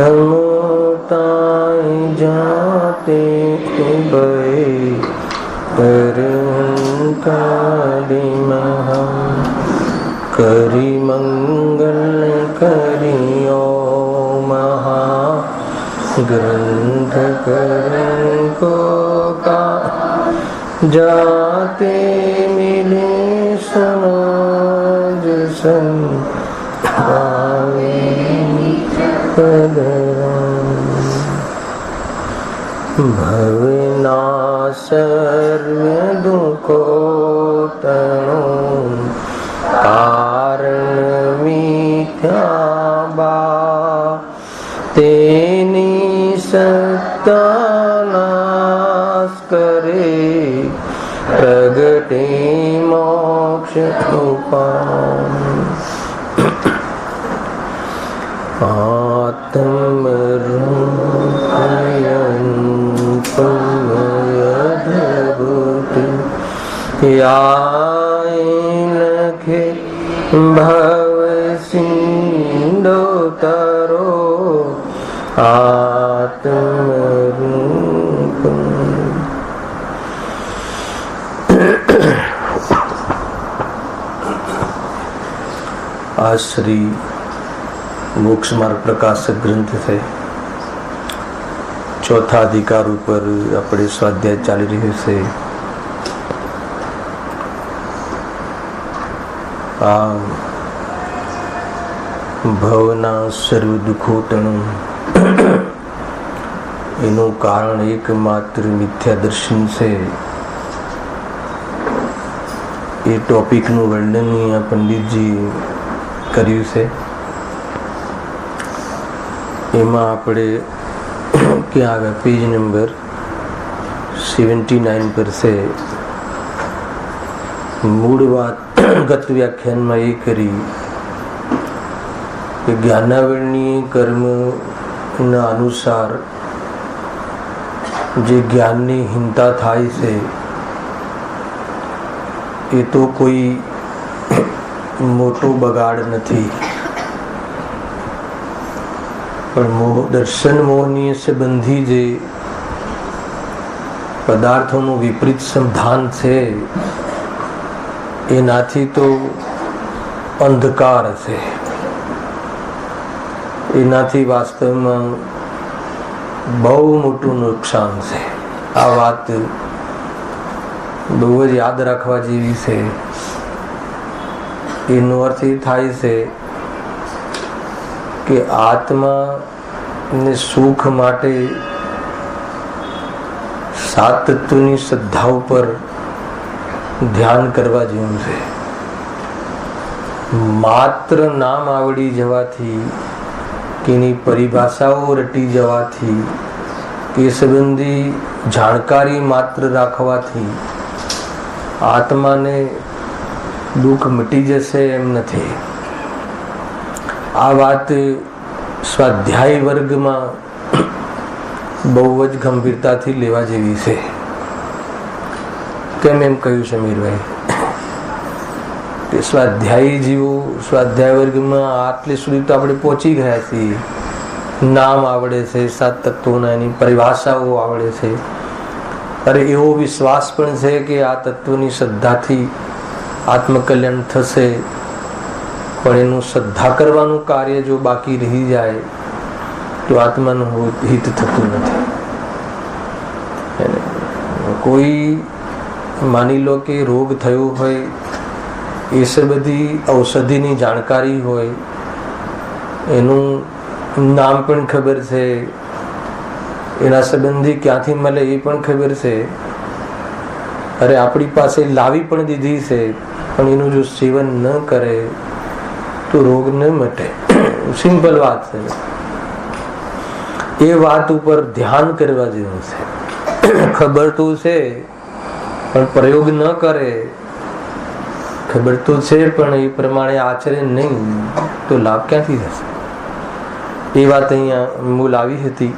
रमताई जाते भय काली महम करी मंगल करियो महा ग्रंथ करन को का जाते मिले समाज संभावे भवना सर्व दुखो तणो कारण मिथ्या बा तेनी सत्ता नाश करे प्रगटे मोक्ष उपाय लखे भव सिंधु तरो आत्मरूप। आज श्री मोक्ष मार्ग प्रकाशक ग्रंथ है। चौथा अधिकार पर अपने स्वाध्याय चाली रह्यो छे। आ भवना सर्व दुखो तणु एनु कारण एकमात्र मिथ्या दर्शन से। ये टॉपिक नु वर्णन पंडित जी कर्यु छे। एमा आपणे क्या आगे पेज नंबर 79 पर से मूल बात गत व्याख्यान में ये करी कि ज्ञानावरणीय कर्म ना अनुसार जे ज्ञान ની હિંતા થાય છે એ તો કોઈ મોટો બગાડ નથી, પણ મોહ દર્શન મોહની સંબંધી જે પદાર્થોનું વિપરીત સંધાન છે એનાથી તો અંધકાર છે, એનાથી વાસ્તવમાં બહુ મોટું નુકસાન છે। આ વાત બહુ જ યાદ રાખવા જેવી છે। એનો અર્થ એ થાય છે કે આત્મા ને સુખ માટે સાત તત્વની શ્રદ્ધા ઉપર ધ્યાન કરવા જેવું છે। માત્ર નામ આવડી જવાથી કે એની પરિભાષાઓ રટી જવાથી કે સંબંધી જાણકારી માત્ર રાખવાથી આત્માને દુઃખ મટી જશે એમ નથી। આ વાત સ્વાધ્યાય વર્ગમાં બહુ જ ગંભીરતાથી લેવા જેવી છે। કેમ એમ કહ્યું સમીરભાઈ કે સ્વાધ્યાયી જીવો સ્વાધ્યાય વર્ગમાં આટલે સુધી તો આપણે પહોંચી ગયા છીએ। નામ આવડે છે, સાત તત્વોના એની પરિભાષાઓ આવડે છે, અરે એવો વિશ્વાસ પણ છે કે આ તત્વની શ્રદ્ધાથી આત્મકલ્યાણ થશે, પણ એનું શ્રદ્ધા કરવાનું કાર્ય જો બાકી રહી જાય તો આત્માનું હિત થતું નથી। કોઈ માની લો કે રોગ થયો હોય, એ બધી ઔષધિની જાણકારી હોય, એનું નામ પણ ખબર છે, એના સંબંધી ક્યાંથી મળે એ પણ ખબર છે, અરે આપણી પાસે લાવી પણ દીધી છે, પણ એનું જો સેવન ન કરે તો રોગ ન મટે। સિમ્પલ વાત છે। એ વાત ઉપર ધ્યાન કરવા જેવું છે। ખબર તો છે પણ પ્રયોગ ન કરે, ખબર તો છે પણ એ પ્રમાણે આચરે નહીં તો લાભ ક્યાંથી થશે? એ વાત અહીંયા મૂળ આવી હતી।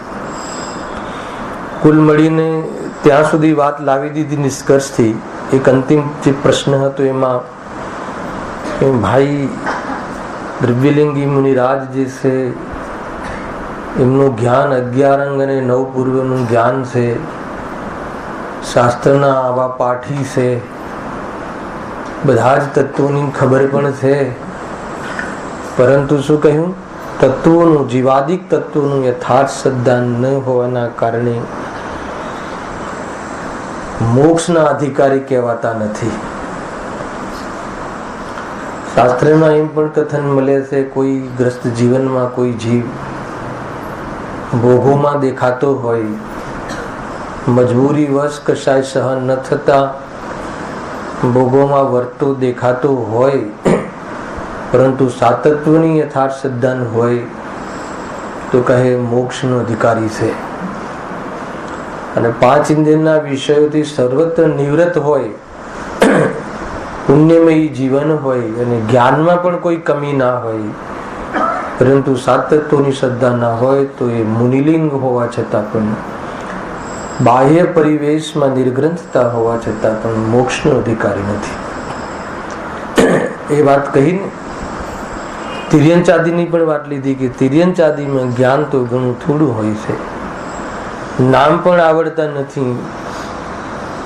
કુલ મળીને ત્યાં સુધી વાત લાવી દીધી નિષ્કર્ષથી। એક અંતિમ જે પ્રશ્ન હતો એમાં ભાઈ દ્રવ્યલિંગી મુનિરાજ જે છે એમનું જ્ઞાન 11 અંગ અને 9 પૂર્વનું જ્ઞાન છે, શાસ્ત્રના આવા પાઠી છે, બધા જ તત્વોની ખબર પણ છે. પરંતુ શું કહ્યું? તત્વોનું, જીવાદિક તત્વોનું યથાર્થ શ્રદ્ધા ન હોવાના કારણે મોક્ષના અધિકારી કહેવાતા નથી. શાસ્ત્રમાં એમ પણ કથન મળે છે, કોઈ ગ્રસ્ત જીવનમાં કોઈ જીવ ભોગોમાં દેખાતો હોય, મજબૂરી વશ કશાય સહન ન થતા ભોગોમાં વર્તો દેખાતો હોય, પરંતુ સાતત્વની યથાર્થ શ્રદ્ધા હોય તો કહે મોક્ષનો અધિકારી છે. અને 5 ઇન્દ્રિયના વિષયોથી સર્વત્ર નિવૃત્ત હોય, પુણ્યમયી જીવન હોય અને જ્ઞાનમાં પણ કોઈ કમી ના હોય, પરંતુ સાતત્વની શ્રદ્ધા ના હોય તો એ મુનિલિંગ હોવા છતાં પણ, બાહ્ય પરિવેશમાં નિર્ગ્રંથતા હોવા છતાં પણ મોક્ષનો અધિકારી નથી. એ વાત કહીને તિર્યંચાદીની પણ વાત લીધી કે તિર્યંચાદીમાં જ્ઞાન તો ઘણું થોડું હોય છે, નામ પણ આવડતા નથી,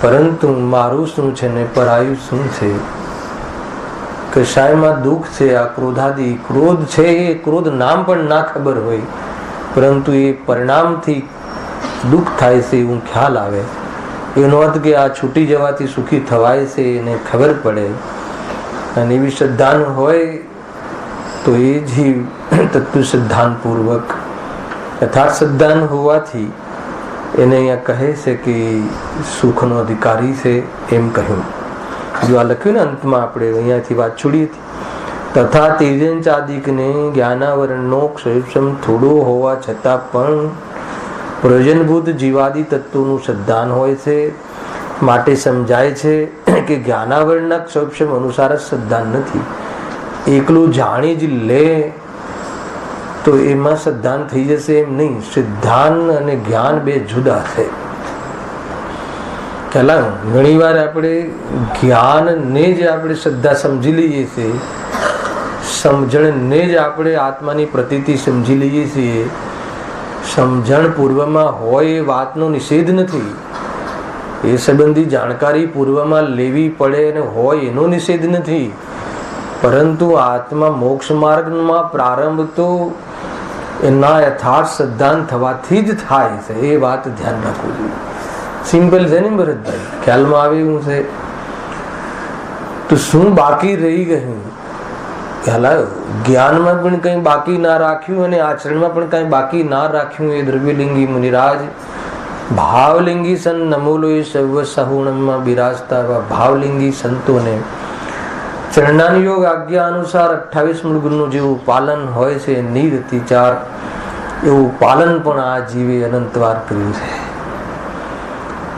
પરંતુ મારું શું છે ને પરાયું શું છે, કશાયમાં દુઃખ છે, આ ક્રોધાદી ક્રોધ છે, એ ક્રોધ નામ પણ ના ખબર હોય, પરંતુ એ પરિણામથી દુઃખ થાય છે એવું ખ્યાલ આવે. એનો અર્થ કે આ છૂટી જવાથી સુખી થવાય છે એને ખબર પડે, અને એવી શ્રદ્ધા હોય તો એ જીવ તત્વ શ્રદ્ધાનપૂર્વક યથાર્થ શ્રદ્ધા હોવાથી એને અહીંયા કહે છે કે સુખનો અધિકારી છે એમ કહ્યું. જો આ લખ્યું ને અંતમાં, આપણે અહીંયાથી વાત છોડી હતી. તથા તિર્યંચાદિકને જ્ઞાનાવરણનો ક્ષેમ થોડો હોવા છતાં પણ પ્રયોજનભૂત જીવાદી તત્વોનું શ્રદ્ધાન હોય છે, માટે સમજાય છે કે જ્ઞાનાવરણના ક્ષેમ અનુસાર જ શ્રદ્ધાન નથી. એકલું જાણી જ લે તો એમાં શ્રદ્ધાન થઈ જશે એમ નહીં. સિદ્ધાન અને જ્ઞાન બે જુદા છે. પહેલા ઘણી વાર આપણે જ્ઞાનને જ આપણે શ્રદ્ધા સમજી લઈએ છીએ, સમજણને જ આપણે આત્માની પ્રતીતિ સમજી લઈએ છીએ. સમજણ પૂર્વમાં હોય એ વાતનો નિષેધ નથી, એ સંબંધી જાણકારી પૂર્વમાં લેવી પડે અને હોય એનો નિષેધ નથી, પરંતુ આત્મા મોક્ષ માર્ગમાં પ્રારંભ તો એના યથાર્થ શ્રદ્ધાન થવાથી જ થાય છે. એ વાત ધ્યાન રાખવું જોઈએ. સિમ્પલ છે ને ભરતભાઈ? ખ્યાલમાં આવે એવું છે? તો શું બાકી રહી ગયું? ખ્યાલ આવ્યો? જ્ઞાનમાં પણ કંઈ બાકી ના રાખ્યું અને આચરણમાં પણ કંઈ બાકી ના રાખ્યું. એ દ્રવ્યલિંગી મુનિરાજ ભાવલિંગી સન નમોલો એ સર્વ સહુણમાં બિરાજતા એવા ભાવલિંગી સંતોને ચરણાન યોગ આજ્ઞા અનુસાર 28 મૂળ ગુણનું જેવું પાલન હોય છે, નિરતિચાર એવું પાલન પણ આ જીવે અનંતવાર કર્યું છે.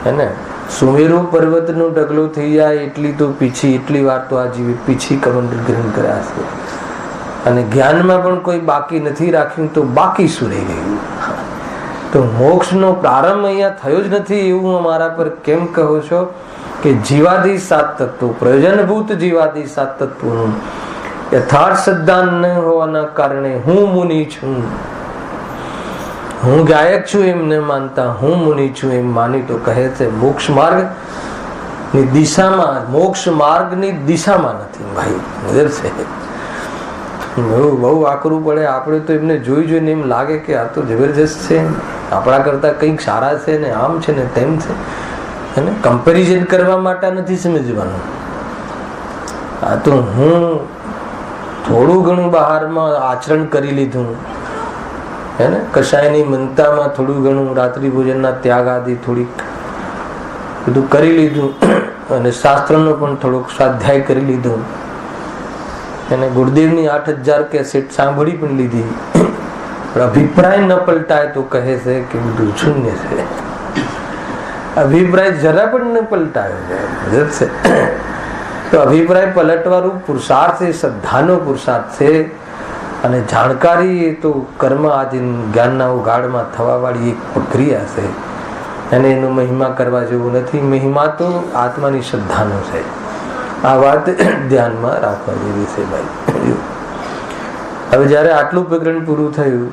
હે, સુમેરુ પર્વતનો ઢગલો થઈ જાય એટલી તો પીછી, એટલી વાર તો આ જીવે પીછી કમંડલ ગ્રહણ કર્યા છે. અને જ્ઞાનમાં પણ કોઈ બાકી નથી રાખ્યું, તો બાકી શું રહી ગયું? તો મોક્ષનો પ્રારંભ અહીંયા થયો જ નથી એવું અમારા પર કેમ કહો છો? કે જીવાદી 7 તત્વો, પ્રયોજનભૂત જીવાદી 7 તત્વોનું યથાર્થ શ્રદ્ધા ન હોવાના કારણે હું મુનિ છું, હું ગાયક છું એમ ન માનતા હું મુનિ છું એમ માની તો કહે છે મોક્ષ માર્ગ ની દિશામાં, મોક્ષ માર્ગની દિશામાં નથી. ભાઈ નજર છે, બહુ આકરું પડે. આપણે તો એમને જોઈ જોઈને એમ લાગે કે આ તો જબરજસ્ત છે, આપણા કરતા કંઈક સારા છે ને આમ છે ને તેમ છે. એને કમ્પેરિઝન કરવા માટે નથી સમજવાનું. આ તો હું થોડું ઘણું બહારમાં આચરણ કરી લીધું, હે ને, કશાયની મનતામાં થોડું ઘણું રાત્રિ ભોજનના ત્યાગ આદિ થોડીક બધું કરી લીધું, અને શાસ્ત્રનો પણ થોડોક સ્વાધ્યાય કરી લીધો, અને ગુરુદેવની 8000 કેસેટ સાંભળી પણ લીધી, પણ અભિપ્રાય ન પલટાય તો કહે છે કે બધું શૂન્ય છે. અભિપ્રાય જરા પણ ન પલટાયો છે. તો અભિપ્રાય પલટવાનું પુરુષાર્થ એ શ્રદ્ધાનો પુરુષાર્થ છે, અને જાણકારી એ તો કર્મ આધીન જ્ઞાનના ઉગાડમાં થવા વાળી એક પ્રક્રિયા છે, અને એનો મહિમા કરવા જેવું નથી. મહિમા તો આત્માની શ્રદ્ધાનો છે. આ વાત ધ્યાનમાં રાખવા જેવી છે ભાઈ. હવે જયારે આટલું પ્રકરણ પૂરું થયું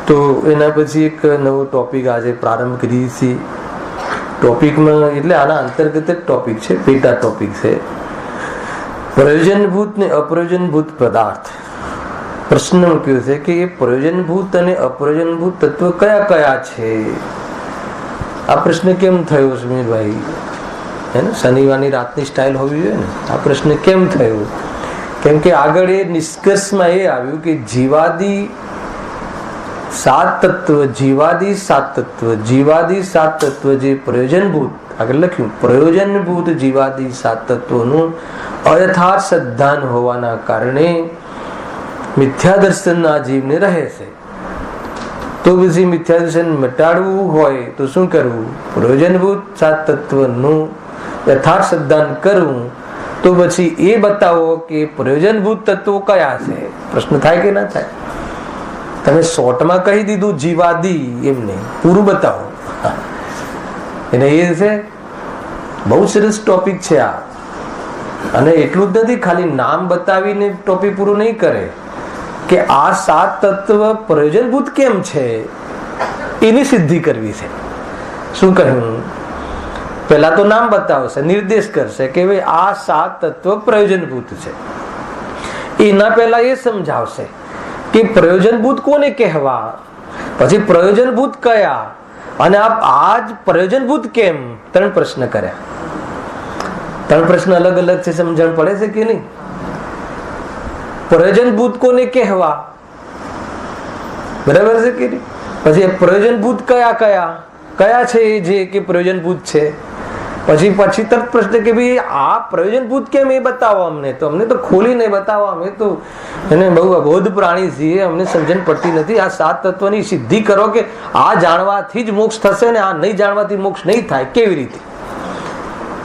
તો એના પછી એક નવો ટોપિક આજે પ્રારંભ કરીએ છીએ. ટોપિકમાં એટલે આના અંતર્ગત જ ટોપિક છે, પેટા ટોપિક છે, પ્રયોજનભૂત ને અપ્રયોજનભૂત પદાર્થ. પ્રશ્ન મૂક્યો છે કે એ પ્રયોજનભૂત અને અપ્રયોજનભૂત તત્વ કયા કયા છે. આ પ્રશ્ન કેમ થયો સુમિરભાઈ? હે ને, શનિવારની રાતની સ્ટાઇલ હોવી જોઈએ ને. આ પ્રશ્ન કેમ થયો? કેમ કે આગળ એ નિષ્કર્ષમાં એ આવ્યું કે જીવાદી સાત તત્વ, જીવાદી સાત તત્વ, જીવાદી સાત તત્વ જે પ્રયોજનભૂત, આગળ લખ્યું પ્રયોજનભૂત જીવાદી સાત તત્વોનું અયથાર્થ સિદ્ધાંત હોવાના કારણે મિથ્યા દર્શન આ જીવને રહે છે. તો પછી મિથ્યા દર્શન મટાડવું હોય તો શું કરવું? પ્રયોજનભૂત સાત તત્વનું યથાર્થ સિદ્ધાંત કરવું. તો પછી એ બતાવો કે પ્રયોજનભૂત તત્વો કયા છે. પ્રશ્ન થાય કે ના થાય? તમે શોર્ટમાં કહી દીધું જીવાદી, એમને પૂરું બતાવો. એને એ છે બહુ સરસ ટોપિક છે આ. અને એટલું જ નથી, ખાલી નામ બતાવીને ટોપિક પૂરું નહીં કરે કે આ સાત તત્વ પ્રયોજનભૂત કેમ છે એની સિદ્ધિ કરવી છે. શું કહ્યું? પહેલા તો નામ બતાવશે, નિર્દેશ કરશે કે ભાઈ આ સાત તત્વ પ્રયોજનભૂત છે. એના પહેલા એ સમજાવશે કે પ્રયોજનભૂત કોને કહેવા, પછી પ્રયોજનભૂત કયા, અને આજ પ્રયોજનભૂત કેમ. ત્રણ પ્રશ્ન કર્યા. ત્રણ પ્રશ્ન અલગ અલગ છે, સમજણ પડે છે કે નહીં? પ્રયોજનભૂત કોને કહેવા, બરાબર છે કે નહીં? પછી પ્રયોજનભૂત કયા કયા કયા છે જે કે પ્રયોજનભૂત છે. પછી તરત પ્રશ્ન કે ભાઈ આ પ્રયોજનભૂત કેમ એ બતાવો અમને. તો અમને તો ખોલીને બતાવો, અમે તો એને બહુ અબોધ પ્રાણી છીએ, અમને સમજણ પડતી નથી. આ સાત તત્વની સિદ્ધિ કરો કે આ જાણવાથી જ મોક્ષ થશે ને આ નહીં જાણવાથી મોક્ષ નહીં થાય. કેવી રીતે?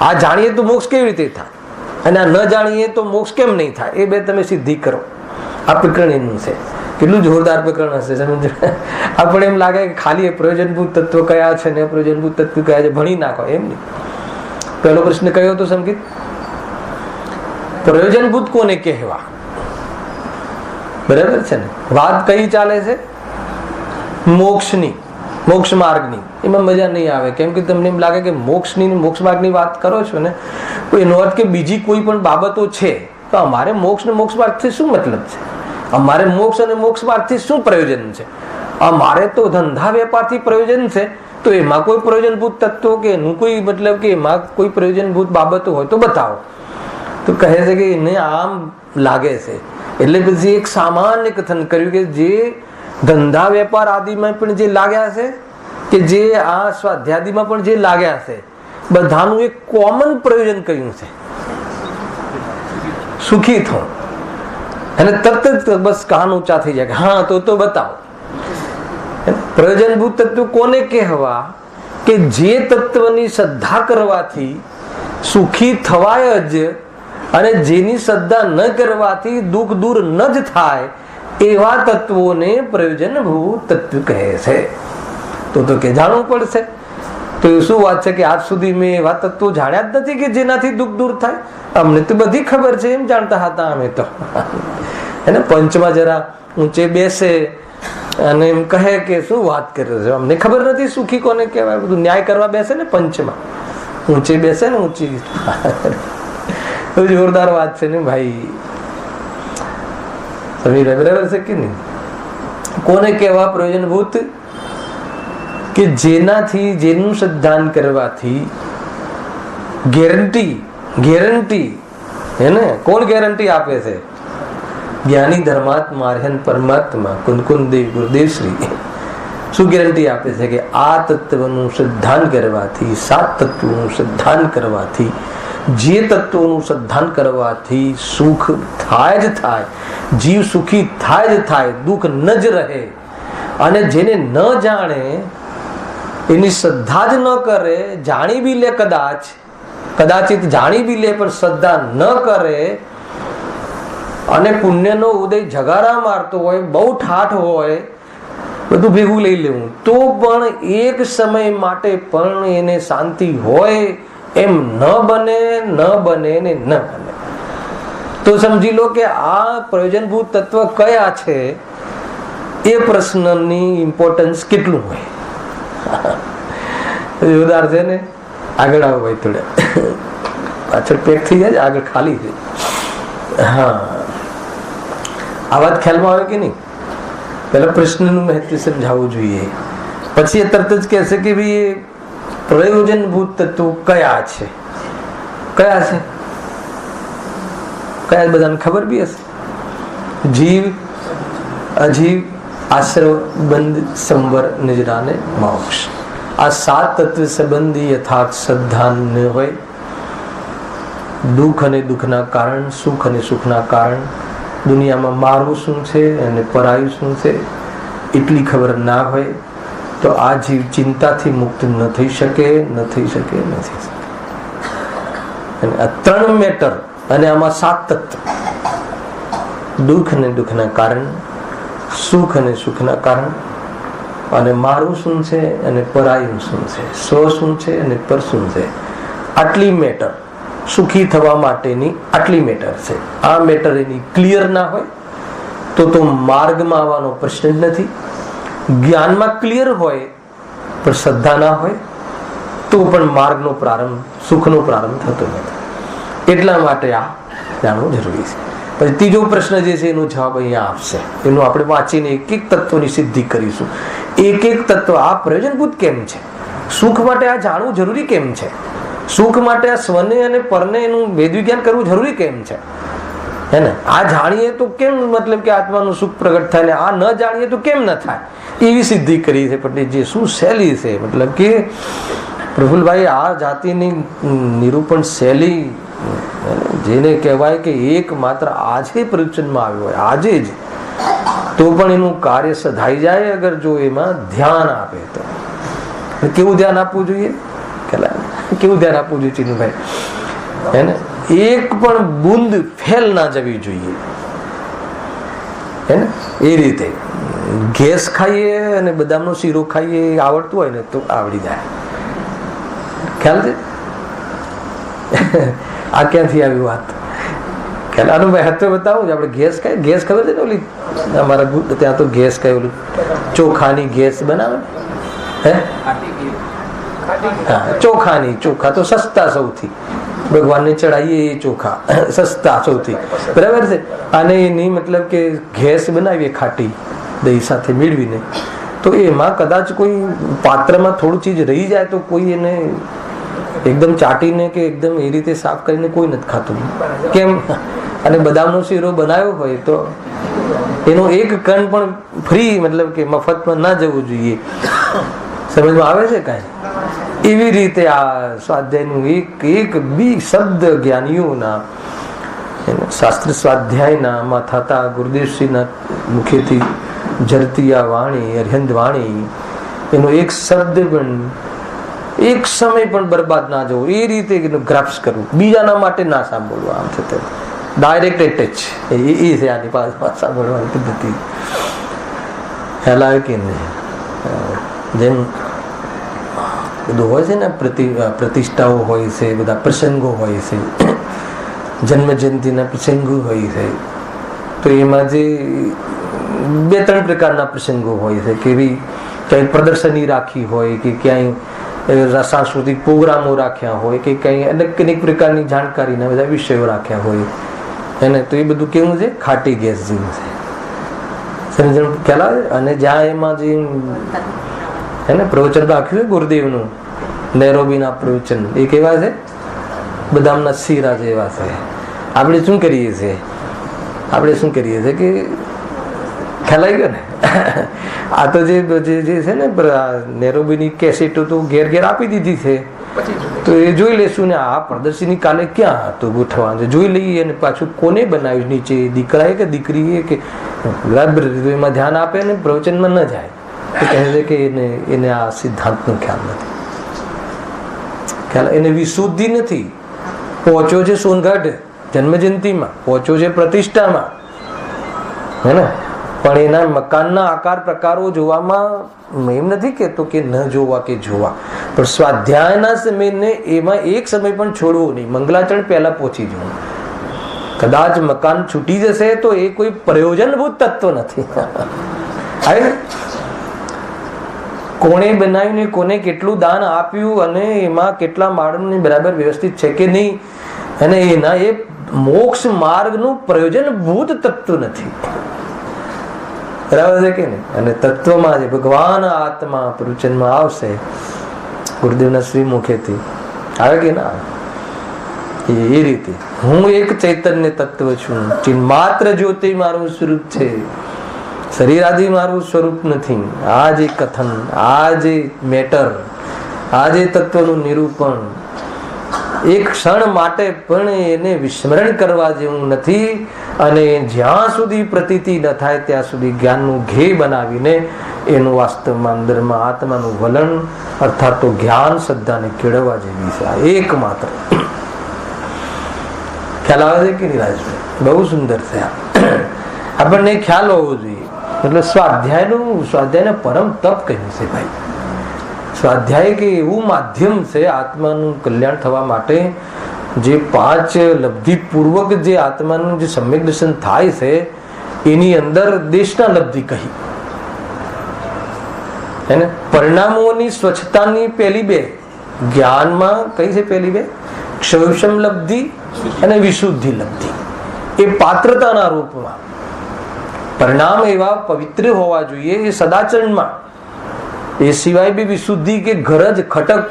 આ જાણીએ તો મોક્ષ કેવી રીતે થાય અને આ ન જાણીએ તો મોક્ષ કેમ નહીં થાય? એ બે તમે સિદ્ધિ કરો. આ પ્રકરણ એનું છે. કેટલું જોરદાર પ્રકરણ હશે, સમજ. આપણે એમ લાગે કે ખાલી પ્રયોજનભૂત તત્વ કયા છે ને પ્રયોજનભૂત તત્વ કયા છે ભણી નાખો, એમ નહીં. પહેલો પ્રશ્ન કયો હતો સંકેત? પ્રયોજનભૂત કોને કહેવા, બરાબર છે ને? વાત કઈ ચાલે છે? મોક્ષની, મોક્ષ માર્ગની. એમાં મજા નહીં આવે, કેમ કે તમને એમ લાગે કે મોક્ષની મોક્ષ માર્ગની વાત કરો છો ને, એનો અર્થ કે બીજી કોઈ પણ બાબતો છે તો અમારે મોક્ષ ને મોક્ષ માર્ગથી શું મતલબ છે? અમારે મોક્ષ અને મોક્ષ માર્ગથી શું પ્રયોજન છે? અમારે તો ધંધા વેપારથી પ્રયોજન છે, તો એમાં કોઈ પ્રયોજનભૂત તત્વો કે એનું કોઈ મતલબ કે એમાં કોઈ પ્રયોજનભૂત બાબતો હોય તો બતાવો. તો કહે છે કે એને આમ લાગે છે. એટલે પછી એક સામાન્ય કથન કર્યું કે જે ધંધા વેપાર આદિમાં પણ જે લાગ્યા છે કે જે આ સ્વાધ્યાદિમાં પણ જે લાગ્યા છે, બધાનું એક કોમન પ્રયોજન કહ્યું છે, સુખી થવું. અને તરત જ બસ કાન ઊંચા થઈ જાય કે હા તો બતાવો. પ્રયોજનભૂત તત્વ કોને કહેવા? કે જે તત્વની શ્રદ્ધા કરવાથી સુખી થવાય જ અને જેની શ્રદ્ધા ન કરવાથી દુઃખ દૂર ન જ થાય એવા તત્વોને પ્રયોજનભૂત તત્વ કહે છે. તો કે જાણવું પડશે. તો શું વાત છે કે આજ સુધી મેં એવા તત્વો જાણ્યા જ નથી કે જેનાથી દુઃખ દૂર થાય. અમને તો બધી ખબર છે, એમ જાણતા હતા અમે તો. એને પંચમાં જરા ઊંચે બેસે અને એમ કહે કે શું વાત કરે છે, અમને ખબર નથી સુખી કોને કહેવાય. બધું ન્યાય કરવા બેસે ને પંચમાં, ઊંચે બેસે ને ઊંચી. જોરદાર વાત છે ને ભાઈ. બરાબર છે કે નહીં? કોને કહેવા પ્રયોજનભૂત? કે જેનાથી, જેનું સિદ્ધાંત કરવાથી ગેરંટી હે ને, કોણ ગેરંટી આપે છે? જ્ઞાની ધર્માત્મા આર્યન પરમાત્મા કુંદકુંદેવ ગુરુદેવ શ્રી શું ગેરંટી આપે છે કે આ તત્વનું સિદ્ધાંત કરવાથી, સાત તત્વોનું સિદ્ધાંત કરવાથી, જે તત્વોનું સિદ્ધાંત કરવાથી સુખ થાય જ થાય, જીવ સુખી થાય જ થાય, દુઃખ ન જ રહે. અને જેને ન જાણે, એની શ્રદ્ધા જ ન કરે, જાણી બી લે કદાચિત જાણી બી લે પણ શ્રદ્ધા ન કરે, અને પુણ્યનો ઉદય જગારા મારતો હોય, બહુ ઠાઠ હોય, બધું ભેગું લઈ લેવું, તો પણ એક સમય માટે પણ એને શાંતિ હોય એમ ન બને ને ન બને. તો સમજી લો કે આ પ્રયોજનભૂત તત્વ કયા છે એ પ્રશ્નની ઇમ્પોર્ટન્સ કેટલું હોય. જોરદાર છે ને. આગળ આવો ભાઈ, થોડા પાછળ પેક થઈ જાય, આગળ ખાલી છે. હા, આ વાત ખ્યાલમાં આવે કે નહીં? પેલા પ્રશ્નનું મહત્વ સમજાવવું જોઈએ, પછી એ તરત જ કહેશે કે ભાઈ એ પ્રયોજનભૂત તત્વો કયા છે, કયા છે, કયા બધાને ખબર બી હશે. જીવ, અજીવ, આશ્રવ, બંધ, સંવર, નિજરા ને મોક્ષ. આ 7 તત્વ સંબંધી યથાર્થ શ્રદ્ધા ન હોય, દુઃખ અને દુઃખના કારણ, સુખ અને સુખના કારણ, દુનિયામાં મારું શું છે અને પરાયું શું છે એટલી ખબર ના હોય તો આ જીવ ચિંતાથી મુક્ત ન થઈ શકે, ન થઈ શકે, ન થઈ શકે. અને આ 3 મેટર અને આમાં 7 તત્વ, દુઃખ અને દુઃખના કારણ, સુખ અને સુખના કારણ, અને મારું શું છે અને પરાયું શું છે, સ્વ શું છે અને પર શું છે, આટલી મેટર, સુખી થવા માટેની આટલી મેટર છે. આ મેટર એની ક્લિયર ના હોય તો માર્ગમાં આવવાનો પ્રશ્ન જ નથી. જ્ઞાનમાં ક્લિયર હોય પણ શ્રદ્ધા ના હોય તો પણ માર્ગનો પ્રારંભ, સુખનો પ્રારંભ થતો નથી. એટલા માટે આ જાણવું જરૂરી છે. પછી ત્રીજો પ્રશ્ન જે છે એનો જવાબ અહીંયા આપશે. એનું આપણે વાંચીને એક એક તત્વની સિદ્ધિ કરીશું. એક એક તત્વ આ પ્રયોજનભૂત કેમ છે, સુખ માટે આ જાણવું જરૂરી કેમ છે, સુખ માટે આ સ્વને અને પરને એનું વેદ વિજ્ઞાન કરવું જરૂરી કેમ છે, હે ને? આ જાણીએ તો કેમ, મતલબ કે આત્માનું સુખ પ્રગટ થાય, ને આ ન જાણીએ તો કેમ ન થાય, એવી સિદ્ધિ કરી છે પંડિતજી. શું શૈલી છે, મતલબ કે પ્રફુલભાઈ આ જાતિની નિરૂપણ શૈલી જેને કહેવાય કે એક માત્ર આજે પ્રવચનમાં આવ્યો હોય, આજે જ, તો પણ એનું કાર્ય સધાઈ જાય અગર જો એમાં ધ્યાન આપે તો. કેવું ધ્યાન આપવું જોઈએ, કેવું ધ્યાન આપવું જોઈએ ચીનુભાઈ, હે ને? એક પણ બુંદ ફેલ ના જવી જોઈએ, હે ને? એ રીતે ઘેસ ખાઈએ અને બદામનો શીરો ખાઈએ આવડતું હોય ને તો આવડી જાય. ખ્યાલ છે? આ ક્યાંથી આવી વાત? ખ્યાલ? આનું ભાઈ હાથે બતાવું. આપણે ગેસ ખાઈ, ગેસ ખબર છે ને ઓલી અમારા ત્યાં તો ગેસ ખાઈ, ઓલું ચોખાની ગેસ બનાવે, હે? હા, ચોખાની. ચોખા તો સસ્તા સૌથી, ભગવાનને ચડાવીએ એ ચોખા સસ્તા સૌથી, બરાબર છે. અને એની મતલબ કે ગેસ બનાવીએ ખાટી દહીં સાથે મેળવીને, તો એમાં કદાચ કોઈ પાત્રમાં થોડું ચીજ રહી જાય તો કોઈ એને એકદમ ચાટીને કે એકદમ એ રીતે સાફ કરીને કોઈ નથી ખાતું. કેમ? અને બદામનો શીરો બનાવ્યો હોય તો એનો એક કણ પણ ફ્રી, મતલબ કે મફતમાં ના જવું જોઈએ. સમજમાં આવે છે કાંઈ? એવી રીતે આ સ્વાધ્યાયનું એક બી શબ્દ જ્ઞાનીઓના શાસ્ત્ર સ્વાધ્યાયના થતા ગુરુદેવશ્રીના મુખેથી જરતી આ વાણી, અરહંત વાણી, એનો એક શબ્દ પણ એક સમય પણ બરબાદ ના જવું, એ રીતે ગ્રાફ્સ કરવું, બીજાના માટે ના સાંભળવું. આમ થતું ડાયરેક્ટ એટેચ એ છે આની પાસે સાંભળવાની પદ્ધતિ. ખ્યાલ આવે કે નહીં? જેમ બધું હોય છે ને, પ્રતિષ્ઠાઓ હોય છે, બધા પ્રસંગો હોય છે, જન્મ જયંતિના પ્રસંગો હોય છે, તો એમાં જે 2-3 પ્રકારના પ્રસંગો હોય છે કે ક્યાંય પ્રદર્શની રાખી હોય કે ક્યાંય સાંસ્કૃતિક પ્રોગ્રામો રાખ્યા હોય કે કંઈ અનેક પ્રકારની જાણકારીના બધા વિષયો રાખ્યા હોય, એને તો એ બધું કેવું છે? ખાટી ગેસ જેવું છે. સમજણ ખ્યાલ આવે? અને જ્યાં એમાં જે એને પ્રવચન રાખ્યું છે ગુરુદેવનું, નૈરોબીના પ્રવચન, એ કેવા છે? બદામના શીરા જેવા છે. આપણે શું કરીએ છીએ? આપણે શું કરીએ છીએ કે ખ્યાલ આવી ગયો ને? આ તો જે છે ને નૈરોબીની કેસેટો તો ઘેર ઘેર આપી દીધી છે, તો એ જોઈ લેશું ને. આ પ્રદર્શની કાલે ક્યાં હતું ગોઠવાનું, જોઈ લઈએ. અને પાછું કોને બનાવ્યું, નીચે દીકરાએ કે દીકરીએ કે એમાં ધ્યાન આપે ને પ્રવચનમાં ન જાય, તો કહે છે કે એને આ સિદ્ધાંતનો ખ્યાલ નથી, ખ્યાલ એને વિશુદ્ધિ નથી. પહોંચ્યો છે સોનગઢ જન્મજયંતિમાં, પહોંચ્યો છે પ્રતિષ્ઠામાં, હે ને? પણ એના મકાનના આકાર પ્રકારો જોવામાં એમ નથી કહેતો કે ન જોવા કે જોવા, પણ સ્વાધ્યાયના સમયને એમાં એક સમય પણ છોડવો નહીં. મંગલાચરણ પહેલા પહોંચી જવું. કદાચ મકાન છૂટી જશે તો એ કોઈ પ્રયોજનભૂત તત્વ નથી. કોણે બનાવ્યું ને કોને કેટલું દાન આપ્યું અને એમાં કેટલા માળની બરાબર વ્યવસ્થિત છે કે નહીં, અને એના એ મોક્ષ માર્ગનું પ્રયોજનભૂત તત્વ નથી. બરાબર છે કે નહીં? અને તત્વમાં જે ભગવાન આત્મા પ્રવચનમાં આવશે ગુરુદેવના શ્રી મુખેથી આવે કે ના આવે એ રીતે હું એક ચૈતન્ય તત્વ છું, ચિન્માત્ર જ્યોતિ મારું સ્વરૂપ છે, શરીર આદિ મારું સ્વરૂપ નથી. આ જે કથન, આ જે મેટર, આ જે તત્વનું નિરૂપણ એક ક્ષણ માટે પણ એને વિસ્મરણ કરવા જેવું નથી. અને જ્યાં સુધી પ્રતીતિ ન થાય ત્યાં સુધી જ્ઞાનનું ધ્યેય બનાવીને એનું વાસ્તવમાં અંદરમાં આત્માનું વલણ અર્થાત તો જ્ઞાન શ્રદ્ધાને કેળવવા જેવી છે. આ એકમાત્ર ખ્યાલ આવે છે કે નહીં રાજભાઈ? બહુ સુંદર છે. આપણને ખ્યાલ હોવો જોઈએ. એટલે સ્વાધ્યાયને પરમ તપ કહ્યું છે ભાઈ. સ્વાધ્યાય કે એવું માધ્યમ છે આત્માનું કલ્યાણ થવા માટે, જે 5 લબ્ધિ પૂર્વક જે આત્માનું જે સમ્યક દર્શન થાય છે એની અંદર દેશના લબ્ધિ કહી એને પરિણામોની સ્વચ્છતાની પહેલી 2 જ્ઞાનમાં કઈ છે? પહેલી 2 ક્ષયક્ષમ લબ્ધિ અને વિશુદ્ધિ લબ્ધિ. એ પાત્રતાના રૂપમાં પરિણામ એવા પવિત્ર હોવા જોઈએ એ સદાચરણમાં. એ સિવાય બી વિશુદ્ધિ કે ગરજ ખટક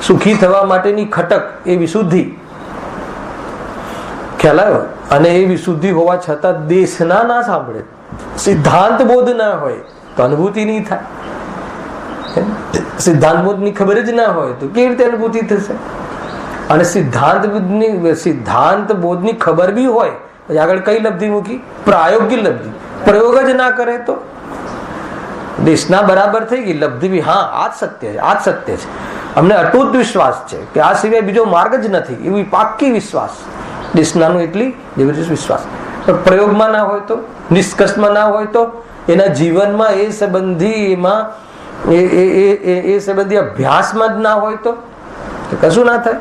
સુખી થવા માટેની ખટક એ વિશુદ્ધિ ખ્યાલ આવ્યો. અને એ વિશુદ્ધિ હોવા છતાં દેશના ના સાંભળે, સિદ્ધાંત બોધ ના હોય તો અનુભૂતિ નહીં થાય. સિદ્ધાંત બોધની ખબર જ ના હોય તો કેવી રીતે અનુભૂતિ થશે? અને સિદ્ધાંત બોધની ખબર બી હોય પછી આગળ કઈ લબ્ધિ મૂકી? પ્રાયોગિક લબ્ધિ. પ્રયોગ જ ના કરે તો દેશના બરાબર થઈ ગઈ લબ્ધિ બી. હા આ જ સત્ય છે, આ જ સત્ય છે. અમને અટૂટ વિશ્વાસ છે કે આ સિવાય બીજો માર્ગ જ નથી, એવી પાક્કી વિશ્વાસ દેશનાનું એટલી જબરજસ્ત વિશ્વાસ. પણ પ્રયોગમાં ના હોય તો, નિષ્કર્ષમાં ના હોય તો, એના જીવનમાં એ સંબંધી એમાં એ સંબંધી અભ્યાસમાં જ ના હોય તો કશું ના થાય.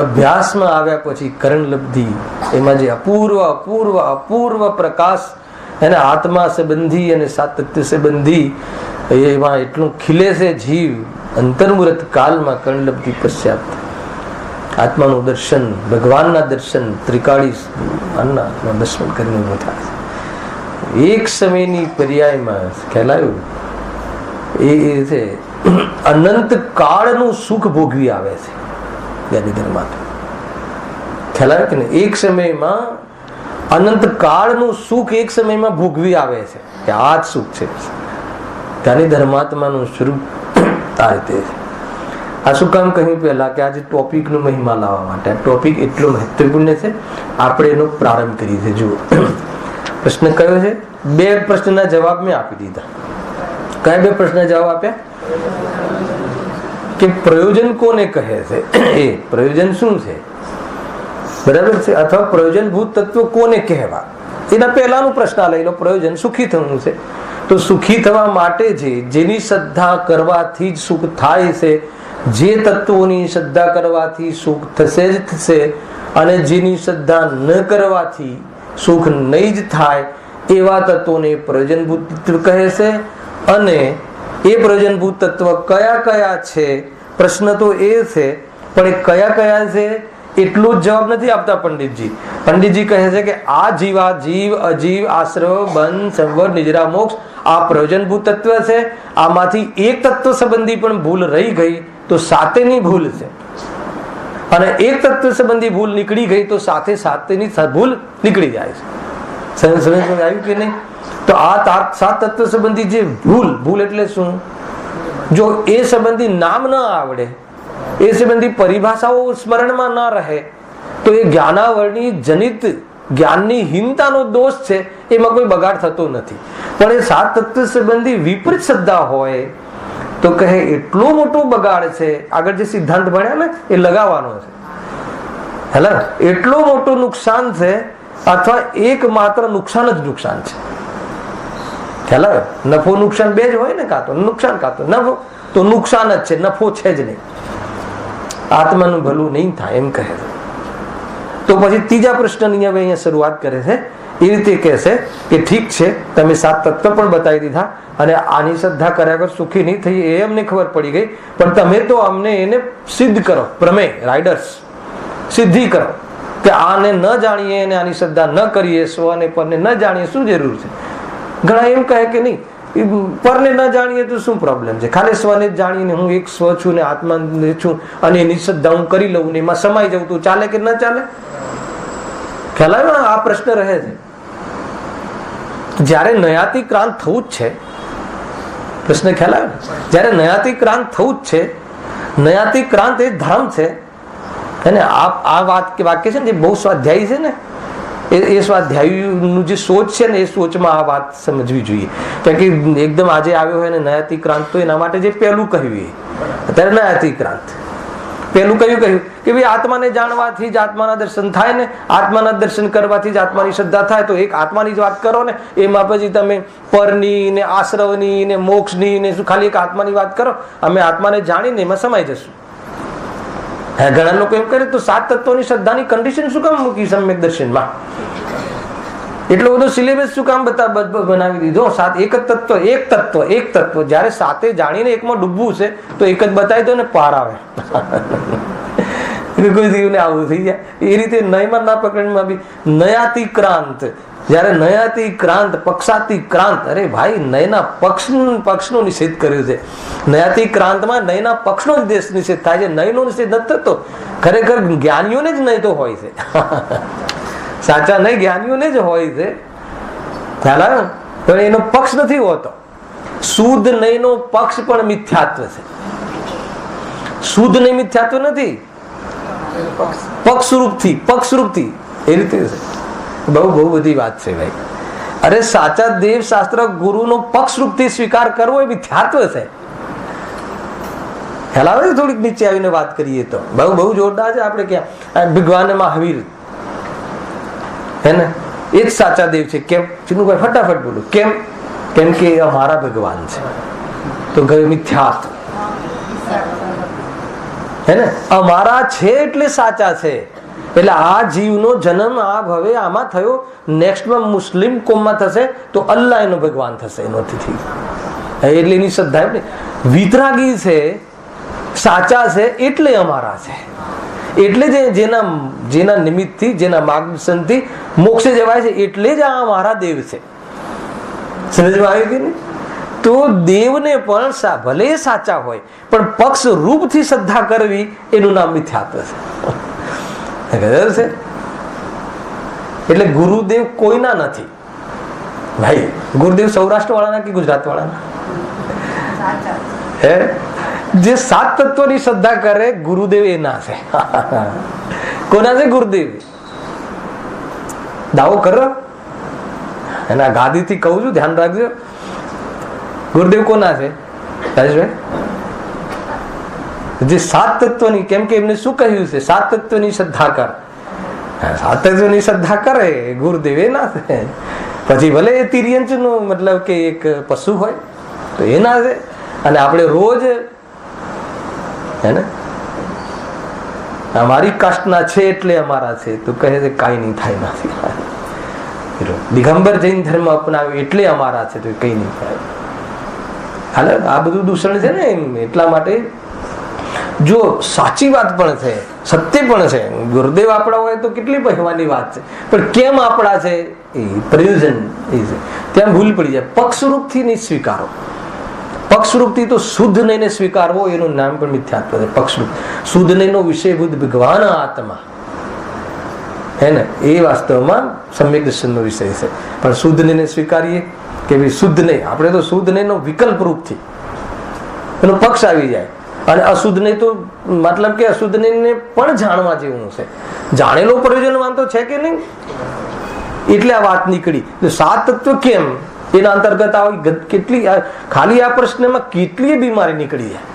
અભ્યાસમાં આવ્યા પછી કરણ લબ્ધિ, એમાં જે અપૂર્વ અપૂર્વ અપૂર્વ પ્રકાશ એને આત્મા સંબંધી અને સાતત્ય સંબંધી એમાં એટલું ખીલે છે જીવ અંતર્મુહૂર્ત કાલમાં કરણ લબ્ધિ પશ્ચાત આત્માનું દર્શન, ભગવાનના દર્શન, ત્રિકાળી દર્શન કરીને ઉભો થાય. એક સમયની પર્યાયમાં ખેલાયું એ છે અનંત કાળનું સુખ ભોગવી આવે છે જ્ઞાનીધર માટે. ખેલાય કે એક સમયમાં અનંત કાળનું સુખ એક સમયમાં ભોગવી આવે છે કે આ જ સુખ છે. જ્ઞાની ધર્માત્માનું સ્વરૂપ આ રીતે છે. આ શું કામ કહ્યું પહેલા કે આજે ટોપિકનો મહિમા લાવવા માટે. આ ટોપિક એટલો મહત્વપૂર્ણ છે, આપણે એનો પ્રારંભ કરીએ છીએ. જુઓ, પ્રશ્ન કયો છે? 2 પ્રશ્નના જવાબ મેં આપી દીધા. કયા 2 પ્રશ્નના જવાબ આપ્યા? કે પ્રયોજન કોને કહે છે, એ પ્રયોજન શું છે, બરાબર છે, અથવા પ્રયોજનભૂત તત્વ કોને કહેવા, એના પહેલાનો પ્રશ્ન લઈ લો. પ્રયોજન સુખી થવું છે તો સુખી થવા માટે છે જેની શ્રદ્ધા કરવાથી જ સુખ થાય છે, જે તત્વોની શ્રદ્ધા કરવાથી સુખ થશે જ થશે, અને જેની શ્રદ્ધા ન કરવાથી સુખ નહીં જ થાય એવા તત્વોને પ્રયોજનભૂત તત્વ કહે છે. અને એ પ્રયોજનભૂત તત્વ કયા કયા છે? પ્રશ્ન તો એ છે, પણ એ કયા કયા છે એટલો જ જવાબ નથી આપતા પંડિતજી. પંડિતજી કહે છે કે આ જીવા જીવ અજીવ આશ્રવ બંધ સંવર નિજરા મોક્ષ આ પ્રયોજનભૂત તત્વ છે. આમાંથી એક તત્વ સંબંધી પણ ભૂલ રહી ગઈ તો સાતેની ભૂલ છે, અને એક તત્વ સંબંધી ભૂલ નીકળી ગઈ તો સાથે સાતેની ભૂલ નીકળી જાય છે. આવ્યું કે નહીં? તો આ 7 તત્વ સંબંધી જે ભૂલ એટલે શું? જો એ સંબંધી નામ ન આવડે, એ સંબંધી પરિભાષાઓ સ્મરણમાં ના રહે તો એ જ્ઞાનાવરણી જનિત જ્ઞાનની હીનતાનો દોષ છે, એમાં કોઈ બગાડ થતો નથી. પણ એ 7 તત્વ સંબંધી વિપરીત શ્રદ્ધા હોય તો કહે એટલો મોટો બગાડ છે. આગળ જે સિદ્ધાંત ભણ્યા ને એ લગાવવાનો છે. હેલા, એટલો મોટો નુકસાન છે, અથવા એકમાત્ર નુકસાન જ નુકસાન છે. ખ્યાલ, નફો નુકસાન 2 જ હોય ને, કાં તો નુકસાન કાં તો નફો. તો નુકસાન જ છે, નફો છે જ નહીં. આત્માનું ભલું નહીં થાય એમ કહે. તો પછી ત્રીજા પ્રશ્નની અહીંયા શરૂઆત કરે છે એ રીતે કહેશે કે ઠીક છે, તમે 7 તત્વ પણ બતાવી દીધા અને આની શ્રદ્ધા કર્યા વગર સુખી નહીં થઈ એ અમને ખબર પડી ગઈ, પણ તમે તો અમને એને સિદ્ધ કરો, પ્રમેય રાઇડર્સ સિદ્ધિ કરો કે આને ન જાણીએ અને આની શ્રદ્ધા ન કરીએ, સ્વ અને પરને ન જાણીએ શું જરૂર છે? ઘણા એમ કહે કે નહીં, પરને ન જાણીએ તો શું પ્રોબ્લેમ છે, ખાલી સ્વને જ જાણીને હું એક સ્વ છું ને આત્મા છું અને એની શ્રદ્ધા હું કરી લઉં ને એમાં સમાઈ જવું તો ચાલે કે ન ચાલે? ખ્યાલ આવ્યો? આ પ્રશ્ન રહે છે. જયારે નયાતિક્રાંત થવું જ છે, પ્રશ્ન ખ્યાલ આવ્યો? જયારે નયાતિક્રાંત થવું જ છે, નયાતિક્રાંત એ ધર્મ છે. અને આ વાક્ય છે ને જે બહુ સ્વાધ્યાયી છે ને, એ સ્વાધ્યાયીનું જે સોચ છે ને એ સોચમાં આ વાત સમજવી જોઈએ. કારણ કે એકદમ આજે આવ્યો હોય ને નયાતિક્રાંત, તો એના માટે જે પહેલું કહ્યું એ અત્યારે નયાતિક્રાંત પહેલું કહ્યું કે ભાઈ આત્માને જાણવાથી જ આત્માના દર્શન થાય ને, આત્માના દર્શન કરવાથી જ આત્માની શ્રદ્ધા થાય. તો એક આત્માની જ વાત કરો ને, એમાં પછી તમે પરની ને આશ્રવની ને મોક્ષની ને શું ખાલી એક આત્માની વાત કરો? અમે આત્માને જાણીને એમાં સમાઈ જશું. ઘણા લોકો એમ કરે તો 7 તત્વોની શ્રદ્ધાની કન્ડિશન શું કામ મૂકી સમ્યક દર્શનમાં? એટલો બધો સિલેબસ શું કામ બનાવી દીધો? એક તત્વ જયારે 7 જાણીને એકમાં ડૂબવું છે તો એક જ બતાવી દો ને, પાર આવે. કોઈ જીવને આવું થઈ જાય. એ રીતે નયમાં ના પકડમાં બી નયાતિક્રાંત, જયારે નયાતિક્રાંત પક્ષાતિક્રાંત, અરે ભાઈ નયના પક્ષનો નિષેધ કર્યો છે. નયાતિક્રાંતમાં નયના પક્ષનો જ નિષેધ થાય છે, નયનો નિષેધ નથી થતો. ખરેખર જ્ઞાનીઓને જ નય તો હોય છે. સાચા નય જ્ઞાનીઓને જ હોય છે. ખ્યાલ આવે? તો એનો પક્ષ નથી હોતો. શુદ્ધ નયનો પક્ષ પણ મિથ્યાત્વ છે. શુદ્ધ નય મિથ્યાત્વ નથી, પક્ષરૂપથી એ રીતે છે. બહુ બધી વાત છે ભાઈ. અરે સાચા દેવ શાસ્ત્ર ગુરુનો પક્ષરૂપથી સ્વીકાર કરવો એ મિથ્યાત્વ છે. ખ્યાલ આવે? થોડીક નીચે આવીને વાત કરીએ તો બહુ જોરદાર છે. આપણે ક્યાં ભગવાન મહાવીર હે ને, એ જ સાચા દેવ છે. કેમ? ચીનુભાઈ ફટાફટ બોલો. કેમ કે અમારા ભગવાન છે. તો ગયો મિથ્યાત્વ હે ને, અમારા છે એટલે સાચા છે. એટલે આ જીવનો જન્મ આ ભવે આમાં થયો, નેક્સ્ટમાં મુસ્લિમ કોમમાં થશે તો અલ્લાહ એનો ભગવાન થશે. એનોથી એટલે એની શ્રદ્ધા વિતરાગી છે, સાચા છે એટલે અમારા છે. એટલે જેના નિમિત્તથી, જેના માર્ગદર્શનથી મોક્ષે જવાય છે, એટલે જ આ અમારા દેવ છે. સમજમાં આવ્યું કે નહીં? તો દેવને પણ ભલે સાચા હોય પણ પક્ષ રૂપથી શ્રદ્ધા કરવી એનું નામ મિથ્યાત્વ છે. એટલે ગુરુદેવ કોઈના નથી ભાઈ. ગુરુદેવ સૌરાષ્ટ્ર વાળાના કે ગુજરાત વાળાના? હે, જે 7 તત્વની શ્રદ્ધા કરે ગુરુદેવ એના છે. કોના છે ગુરુદેવ? દાવો કરો એના ગાદીથી કહું છું, ધ્યાન રાખજો. ગુરુદેવ કોના છે રાજેશભાઈ? જે 7 તત્વની, કેમ કે એમને શું કહ્યું છે? 7 તત્વની શ્રદ્ધા કર. 7 તત્વની શ્રદ્ધા કરે ગુરુદેવ એ ના છે. પછી ભલે એ તિર્યંચ નું મતલબ કે એક પશુ હોય તો એ ના છે. અને આપણે રોજ હે ને અમારી કાસ્ટના છે એટલે અમારા છે, તો કહે છે કઈ નહીં થાય નથી. દિગંબર જૈન ધર્મ અપનાવ્યો એટલે અમારા છે, તો કઈ નહીં થાય. હાલ આ બધું દૂષણ છે ને, એટલા માટે જો સાચી વાત પણ છે, સત્ય પણ છે, ગુરુદેવ આપણા હોય તો કેટલી ભગવાનની વાત છે, પણ કેમ આપણા છે એ પ્રયોજન એ છે ત્યાં ભૂલ પડી જાય. પક્ષરૂપથી નહીં સ્વીકારો. પક્ષરૂપથી તો શુદ્ધ નહીને સ્વીકારવો એનું નામ પણ મિથ્યાત્વ છે. પક્ષરૂપ શુદ્ધ નહીનો વિષયભૂત ભગવાન આત્મા હે ને, એ વાસ્તવમાં સમ્યક દર્શનનો વિષય છે. પણ શુદ્ધ નહીને સ્વીકારીએ કે ભાઈ શુદ્ધ નહીં, આપણે તો શુદ્ધ નહીંનો વિકલ્પ રૂપથી એનો પક્ષ આવી જાય. અને અશુદ્ધ નહીં તો મતલબ કે અશુદ્ધ નહીં પણ જાણવા જેવું છે. જાણેલો પ્રયોજનવાન તો છે કે નહીં, એટલે આ વાત નીકળી. 7 તત્વ કેમ એના અંતર્ગત આવી કેટલી ખાલી આ પ્રશ્નમાં કેટલી બીમારી નીકળી જાય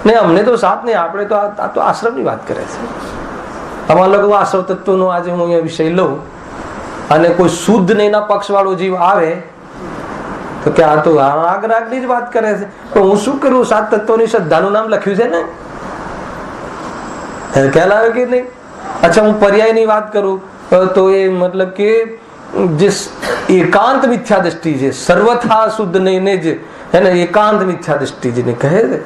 ને. અમને તો 7 નહીં, આપણે તો આ તો આશ્રમની વાત કરે છે. અમારા લોકો આશ્રમ તત્વનો આજે હું અહીંયા વિષય લઉં અને કોઈ શુદ્ધ નહીંના પક્ષ વાળો જીવ આવે તો કે આ તો આગની જ વાત કરે છે, તો હું શું કરું? 7 તત્વોની શ્રદ્ધાનું નામ લખ્યું છે ને, ખ્યાલ આવે કે નહીં? અચ્છા, હું પર્યાયની વાત કરું તો એ મતલબ કે જે એકાંત મિથ્યા દ્રષ્ટિ છે, સર્વથા શુદ્ધ નહીં જ એને એકાંત મિથ્યા દ્રષ્ટિ જેને કહે છે.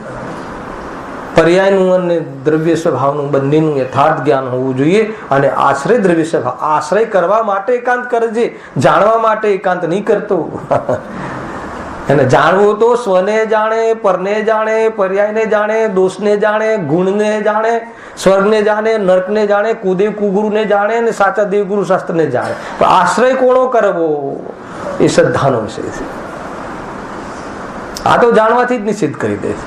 પર્યાયનું અને દ્રવ્ય સ્વભાવનું બંનેનું યથાર્થ જ્ઞાન હોવું જોઈએ. અને આશ્રય દ્રવ્ય સ્વભાવ, આશ્રય કરવા માટે એકાંત કરજે, જાણવા માટે એકાંત નહીં કરતો. એને જાણવું તો સ્વને જાણે, પરને જાણે, પર્યાયને જાણે, દોષને જાણે, ગુણને જાણે, સ્વર્ગને જાણે, નર્કને જાણે, કુદેવ કુગુરુને જાણે અને સાચા દેવગુરુ શાસ્ત્રને જાણે. પણ આશ્રય કોનો કરવો એ શ્રદ્ધાનો વિષય છે. આ તો જાણવાથી જ નિશ્ચિત કરી દે છે.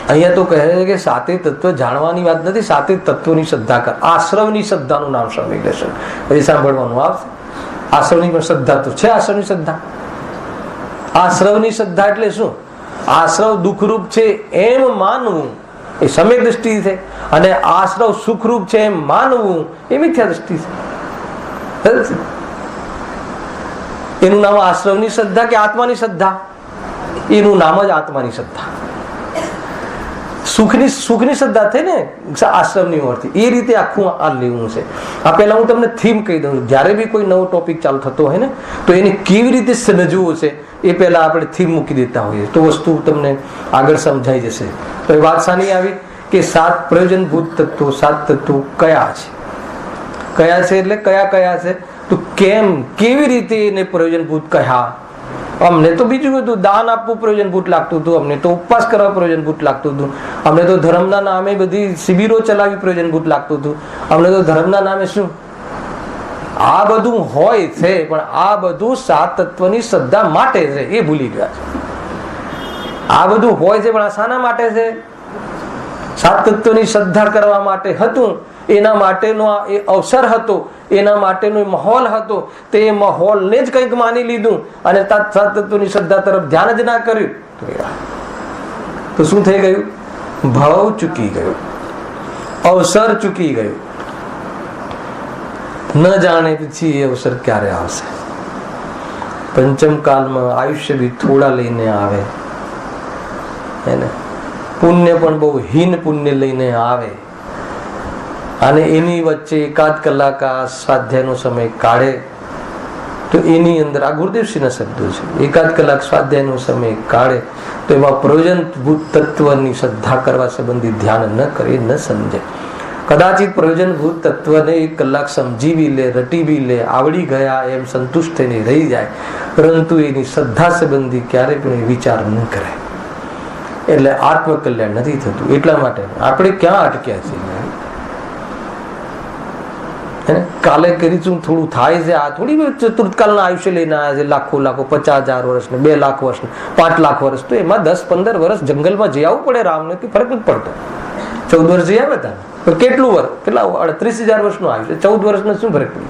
અહીંયા તો કહે છે કે સાતે તત્વ જાણવાની વાત નથી, સાતે તત્વની શ્રદ્ધા કર. આશ્રવની શ્રદ્ધાનું નામ સાંભળી લેશે, પછી સાંભળવાનું આવશે. આશ્રવની પણ શ્રદ્ધા તો છે. આશ્રવની શ્રદ્ધા, આશ્રવની શ્રદ્ધા એટલે શું? આશ્રવ દુઃખરૂપ છે એમ માનવું એ સમ્યક દ્રષ્ટિ છે, અને આશ્રવ સુખરૂપ છે એમ માનવું એ મિથ્યા દ્રષ્ટિ છે. એનું નામ આશ્રવની શ્રદ્ધા કે આત્માની શ્રદ્ધા? એનું નામ જ આત્માની શ્રદ્ધા. સુખની શ્રદ્ધા થઈ ને આશ્રમની ઓરથી. એ રીતે આખું આ લેવું છે. આ પહેલા હું તમને થીમ કહી દઉં. જ્યારે બી કોઈ નવો ટોપિક ચાલુ થતો હોય ને તો એને કેવી રીતે સમજવું છે એ પહેલા આપણે થીમ મૂકી દેતા હોઈએ તો વસ્તુ તમને આગળ સમજાઈ જશે. તો એ વાત સાની આવી કે 7 પ્રયોજનભૂત તત્વો, 7 તત્વો કયા છે? કયા છે એટલે કયા છે? તો કેવી રીતે એને પ્રયોજનભૂત કહ્યા? અમને તો બીજું બધું દાન આપવું પ્રયોજનભૂત લાગતું હતું, અમને તો ઉપવાસ કરવા પ્રયોજનભૂત લાગતું હતું, અમને તો ધર્મના નામે બધી શિબિરો ચલાવી પ્રયોજનભૂત લાગતું હતું, અમને તો ધર્મના નામે શું આ બધું હોય છે. પણ આ બધું 7 તત્વની શ્રદ્ધા માટે છે, એ ભૂલી ગયા છે. આ બધું હોય છે પણ આ શાના માટે છે? 7 તત્વની શ્રદ્ધા કરવા માટે હતું. એના માટેનો એ અવસર હતો, એના માટેનો માહોલ હતો. તે માહોલને જ કંઈક માની લીધું અને 7 તત્વની શ્રદ્ધા તરફ ધ્યાન જ ના કર્યું તો શું થઈ ગયું? ભાવ ચૂકી ગયું, અવસર ચૂકી ગયું. ન જાણે પછી એ અવસર ક્યારે આવશે? પંચમ કાલમાં આયુષ્ય બી થોડા લઈને આવે, એને પુણ્ય પણ બહુ હીન પુણ્ય લઈને આવે. અને એની વચ્ચે એકાદ કલાક આ સ્વાધ્યાયનો સમય કાઢે તો એની અંદર આ ગુરુદેવશ્રીના શબ્દો છે, એકાદ કલાક સ્વાધ્યાયનો સમય કાઢે તો એમાં પ્રયોજનભૂત તત્વની શ્રદ્ધા કરવા સંબંધી ધ્યાન ન કરે, ન સમજે. કદાચિત પ્રયોજનભૂત તત્વને 1 કલાક સમજી બી લે, રટી બી લે, આવડી ગયા એમ સંતુષ્ટ થઈને રહી જાય, પરંતુ એની શ્રદ્ધા સંબંધી ક્યારે પણ વિચાર ન કરે. એટલે આત્મકલ્યાણ નથી થતું. એટલા માટે આપણે ક્યાં અટક્યા છીએ? કાલે કરીશું થોડું થાય છે. આ થોડી ચતુર્થકાલના આયુષ્ય લઈને આવ્યા છે, લાખો 50,000 વર્ષ ને 2 લાખ વર્ષ, 5 લાખ વર્ષ. તો એમાં 10-15 વર્ષ જંગલમાં જઈ આવવું પડે. રામને ફરક નથી પડતો. 14 વર્ષ જઈ આવ્યા હતા, પણ કેટલું વર્ષ? કેટલા 38,000 વર્ષનું આયુષ્ય, 14 વર્ષનો શું ફરક પડે?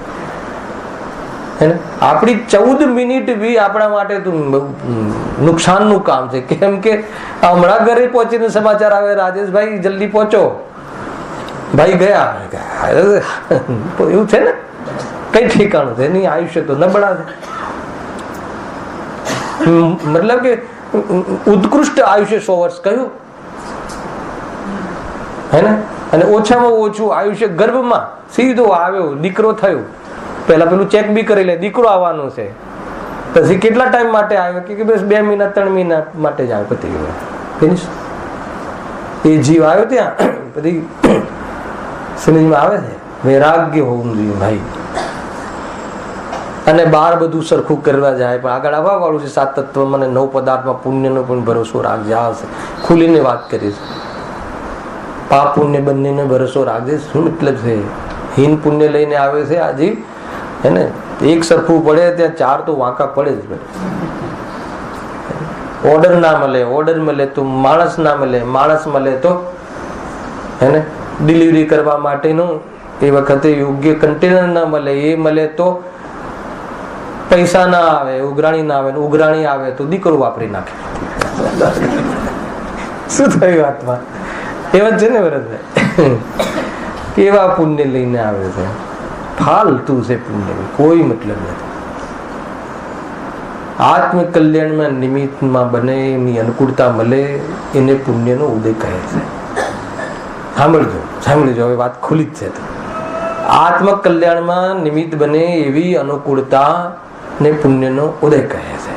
આપણી 14 મિનિટ બી આપણા માટે તો નુકસાનનું કામ છે. કેમ કે હમણાં ઘરે પહોંચીને સમાચાર આવે, રાજેશભાઈ જલ્દી પહોંચો, ભાઈ ગયા. એવું છે ને, કઈ ઠેકાણું છે નહીં. આયુષ્ય તો નબળા છે. મતલબ કે ઉત્કૃષ્ટ આયુષ્ય 100 વર્ષ કહ્યું હે ને. અને ઓછામાં ઓછું આયુષ્ય ગર્ભમાં સીધો આવ્યો, દીકરો થયો, પેલા પેલું ચેક બી કરી લે, દીકરો આવવાનો છે. પછી કેટલા ટાઈમ માટે આવ્યો? કે બસ 2 મહિના 3 મહિના માટે જ આવ્યો, પતી ગયો. એ જીવ આવ્યો ત્યાં પછી સમજમાં આવે છે. વૈરાગ્ય હોવું જોઈએ ભાઈ. અને બહાર બધું સરખું કરવા જાય પણ આગળ આવવા વાળું છે 7 તત્વ. મને 9 પદાર્થમાં પુણ્યનો પણ ભરોસો રાખજે. આવશે ખુલીને વાત કરીશ. પાપ પુણ્ય બંનેનો ભરોસો રાખજે. શું મતલબ છે? હીન પુણ્ય લઈને આવે છે આ જીવ, હે ને. એક સરખું પડે ત્યાં 4 તો વાંકા પડે જ. ઓર્ડર ના મળે, ઓર્ડર મળે તો માણસ ના મળે, માણસ મળે તો હે ને ડિલિવરી કરવા માટેનું એ વખતે યોગ્ય કન્ટેનર ના મળે, એ મળે તો પૈસા ના આવે, ઉઘરાણી ના આવે, ઉઘરાણી આવે તો દીકરો વાપરી નાખે. શું થયું આત્મા? એવા છે ને ભરતભાઈ, કેવા પુણ્ય લઈને આવે છે. ફાલતુ છે પુણ્ય, કોઈ મતલબ નથી. આત્મકલ્યાણમાં નિમિત્તમાં બને, એની અનુકૂળતા મળે, એને પુણ્યનો ઉદય કહે છે. સાંભળજો હવે વાત ખુલી જ છે. આત્મકલ્યાણમાં નિમિત્ત બને એવી અનુકૂળતા ને પુણ્યનો ઉદય કહે છે.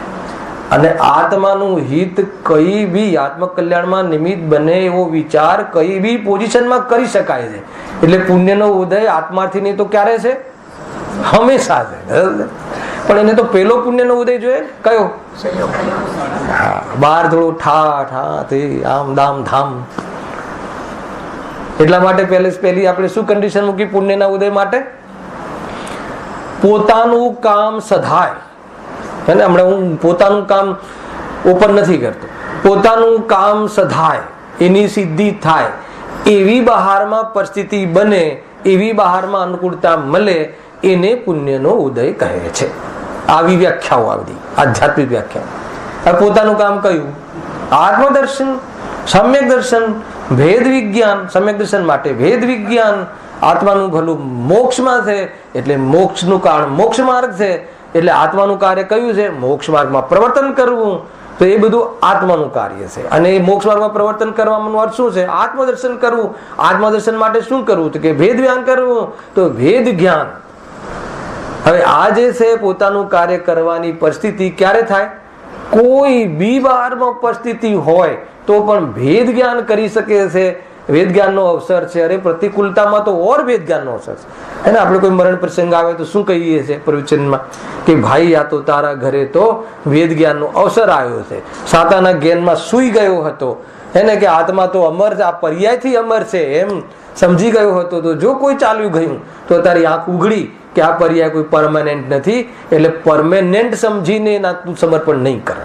અને આત્માનું હિત કઈ બી આત્મકલ્યાણમાં નિમિત્ત બને એવો વિચાર કઈ બી પોઝિશનમાં કરી શકાય છે. એટલે પુણ્યનો ઉદય આત્માથી નહીં તો ક્યારે છે? હંમેશા છે. પણ એને તો પેલો પુણ્યનો ઉદય જોઈએ કયો? બાર થોડો ઠા ઠા તે આમ દામ ધામ. એટલા માટે પહેલી આપણે શું કન્ડિશન મૂકી પુણ્યના ઉદય માટે? પોતાનું કામ સધાય. હમણાં હું પોતાનું કામ ઓપન નથી કરતો. પોતાનું કામ સધાય, એની સિદ્ધિ થાય, એવી બહારમાં પરિસ્થિતિ બને, એવી બહારમાં અનુકૂળતા મળે, એને પુણ્યનો ઉદય કહે છે. આવી વ્યાખ્યાઓ આવતી આધ્યાત્મિક વ્યાખ્યાઓ. પોતાનું કામ કયું? આત્મદર્શન, સમ્યક દર્શન, ભેદ વિજ્ઞાન. સમ્યક દર્શન માટે ભેદ વિજ્ઞાન. આત્માનું ભલું મોક્ષમાં છે એટલે મોક્ષનું કારણ મોક્ષ માર્ગ છે. એટલે આત્માનું કાર્ય કયું છે? મોક્ષ માર્ગમાં પ્રવર્તન કરવું. તો એ બધું આત્માનું કાર્ય છે. અને એ મોક્ષ માર્ગમાં પ્રવર્તન કરવાનો અર્થ શું છે? આત્મદર્શન કરવું. આત્મદર્શન માટે શું કરવું? તો કે ભેદ જ્ઞાન કરવું. તો ભેદ જ્ઞાન. હવે આ જે છે પોતાનું કાર્ય કરવાની પરિસ્થિતિ ક્યારે થાય? કોઈ બી બહારમાં પરિસ્થિતિ હોય તો પણ ભેદ જ્ઞાન કરી શકે છે. વેદ જ્ઞાનનો અવસર છે. અરે પ્રતિકૂળતામાં તો ઓર વેદ જ્ઞાનનો અવસર છે. એને આપણે કોઈ મરણ પ્રસંગ આવે તો શું કહીએ છીએ પ્રવચનમાં કે ભાઈ આ તો તારા ઘરે તો વેદ જ્ઞાનનો અવસર આવ્યો છે. સાતાના જ્ઞાનમાં સૂઈ ગયો હતો એને કે આત્મા તો અમર છે, આ પર્યાયથી અમર છે એમ સમજી ગયો હતો. તો જો કોઈ ચાલ્યું ગયું તો તારી આંખ ઉઘડી કે આ પર્યાય કોઈ પરમાનન્ટ નથી. એટલે પરમાનન્ટ સમજીને તું સમર્પણ નહીં કરે.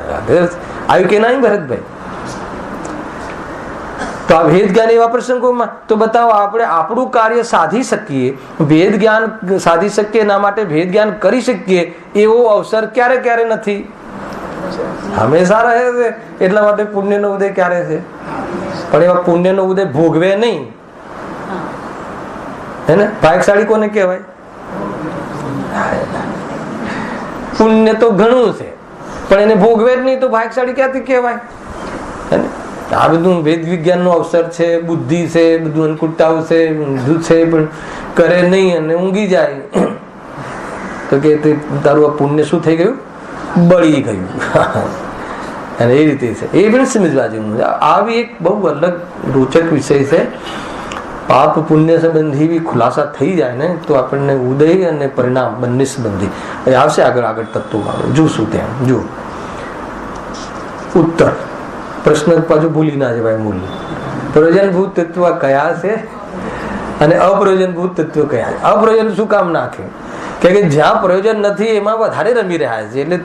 આવ્યું કે નહીં ભરતભાઈ? તો આ વેદ જ્ઞાન એવા પ્રસંગોમાં તો બતાવો આપણે આપણું કાર્ય સાધી શકીએ, વેદ જ્ઞાન સાધી શકીએ, એના માટે ભેદ જ્ઞાન કરી શકીએ એવો અવસર ક્યારે ક્યારે નથી? હંમેશા રહે છે. એટલા માટે પુણ્યનો ઉદય ક્યારે છે? પણ એવા પુણ્યનો ઉદય ભોગવે નહીં. હે ને? ભાગ્યશાળી કોને કહેવાય? પુણ્ય તો ઘણું છે પણ એને ભોગવે જ નહીં તો ભાગ્યશાળી ક્યાંથી કહેવાય? હે ને? આ બધું વેદ વિજ્ઞાનનો અવસર છે, બુદ્ધિ છે, બધું અનુકૂળતાઓ છે, ઊંધું છે પણ કરે નહીં અને ઊંઘી જાય તો કે તારું આ પુણ્ય શું થઈ ગયું? બળી ગયું. અને એ રીતે છે. એ પણ સમજવા જેવું. આવી એક બહુ અલગ રોચક વિષય છે. પાપ પુણ્ય સંબંધી બી ખુલાસા થઈ જાય ને તો આપણને ઉદય અને પરિણામ બંને સંબંધી આવશે. આગળ તત્વમાં જોશું. ત્યાં જો ઉત્તર પ્રશ્ન પાછું ભૂલી ના જવાય. મૂલ્ય પ્રયોજનભૂત તત્વ કયા છે અને અપ્રયોજનભૂત તત્વ કયા છે? અપ્રયોજન શું કામ નાખે? કે જ્યાં પ્રયોજન નથી એમાં વધારે રમી રહ્યા છે. એટલે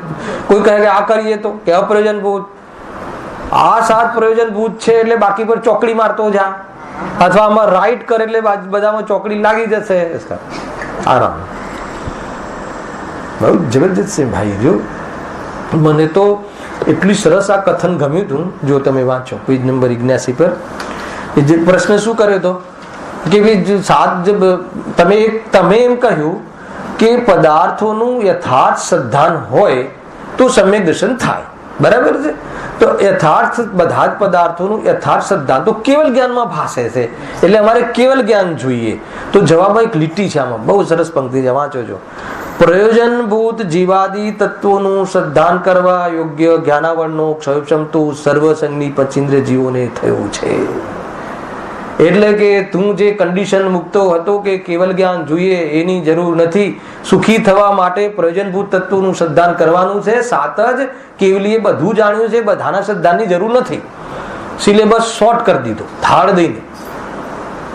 કોઈ કહે કે આ કરીએ તો કે અપ્રયોજનભૂત, આ 7 પ્રયોજનભૂત છે એટલે બાકી પર ચોકડી મારતો જા, અથવા આમાં રાઈટ કરે એટલે બધામાં ચોકડી લાગી જશે. આરામ. બહુ જબરજસ્ત છે ભાઈ. જો મને તો એટલી સરસ આ કથન ગમ્યું હતું. જો તમે વાંચો પેજ નંબર 89 પર જે પ્રશ્ન શું કર્યો હતો કે તમે એમ કહ્યું કે પદાર્થોનું યથાર્થ શ્રદ્ધાન હોય તો સમ્યક દર્શન થાય. બરાબર છે? તો યથાર્થ બધા જ પદાર્થોનું યથાર્થ શ્રદ્ધાન તો કેવલ જ્ઞાનમાં ભાષે છે. એટલે અમારે કેવલ જ્ઞાન જોઈએ. તો જવાબમાં એક લીટી છે આમાં બહુ સરસ પંક્તિ છે, વાંચો છો. પ્રયોજનભૂત જીવાદી તત્વોનું શ્રદ્ધાન કરવા યોગ્ય જ્ઞાનાવરણનો ક્ષયક્ષમતો સર્વસંગની પચિન્દ્ર જીવોને થયું છે. એટલે કે તું જે કન્ડિશન મુક્તો હતો કે કેવલ જ્ઞાન જોઈએ એની જરૂર નથી. સુખી થવા માટે પ્રયોજનભૂત તત્વોનું શ્રદ્ધાન કરવાનું છે. સાત જ કેવલીએ બધું જાણ્યું છે, બધાના શ્રદ્ધાની જરૂર નથી. સિલેબસ શોર્ટ કરી દીધો થાળ દઈને.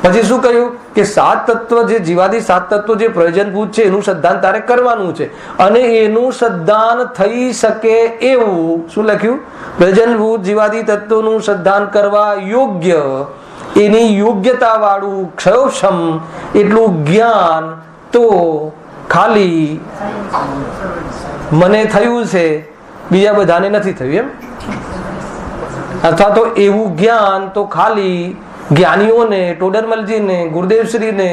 પછી શું કહ્યું કે 7 તત્વ જે જીવાદી 7 તત્વો જે પ્રયોજનભૂત છે એનું શ્રદ્ધાન તારે કરવાનું છે. અને એનું શ્રદ્ધાન થઈ શકે એવું શું લખ્યું? પ્રયોજનભૂત જીવાદી તત્વોનું શ્રદ્ધાન કરવા યોગ્ય, એની યોગ્યતા વાળું ક્ષયક્ષમ એટલું જ્ઞાન તો ખાલી મને થયું છે, બીજા બધાને નથી થયું એમ. અથવા તો એવું જ્ઞાન તો ખાલી જ્ઞાનીઓને, ટોડરમલજીને, ગુરુદેવશ્રીને,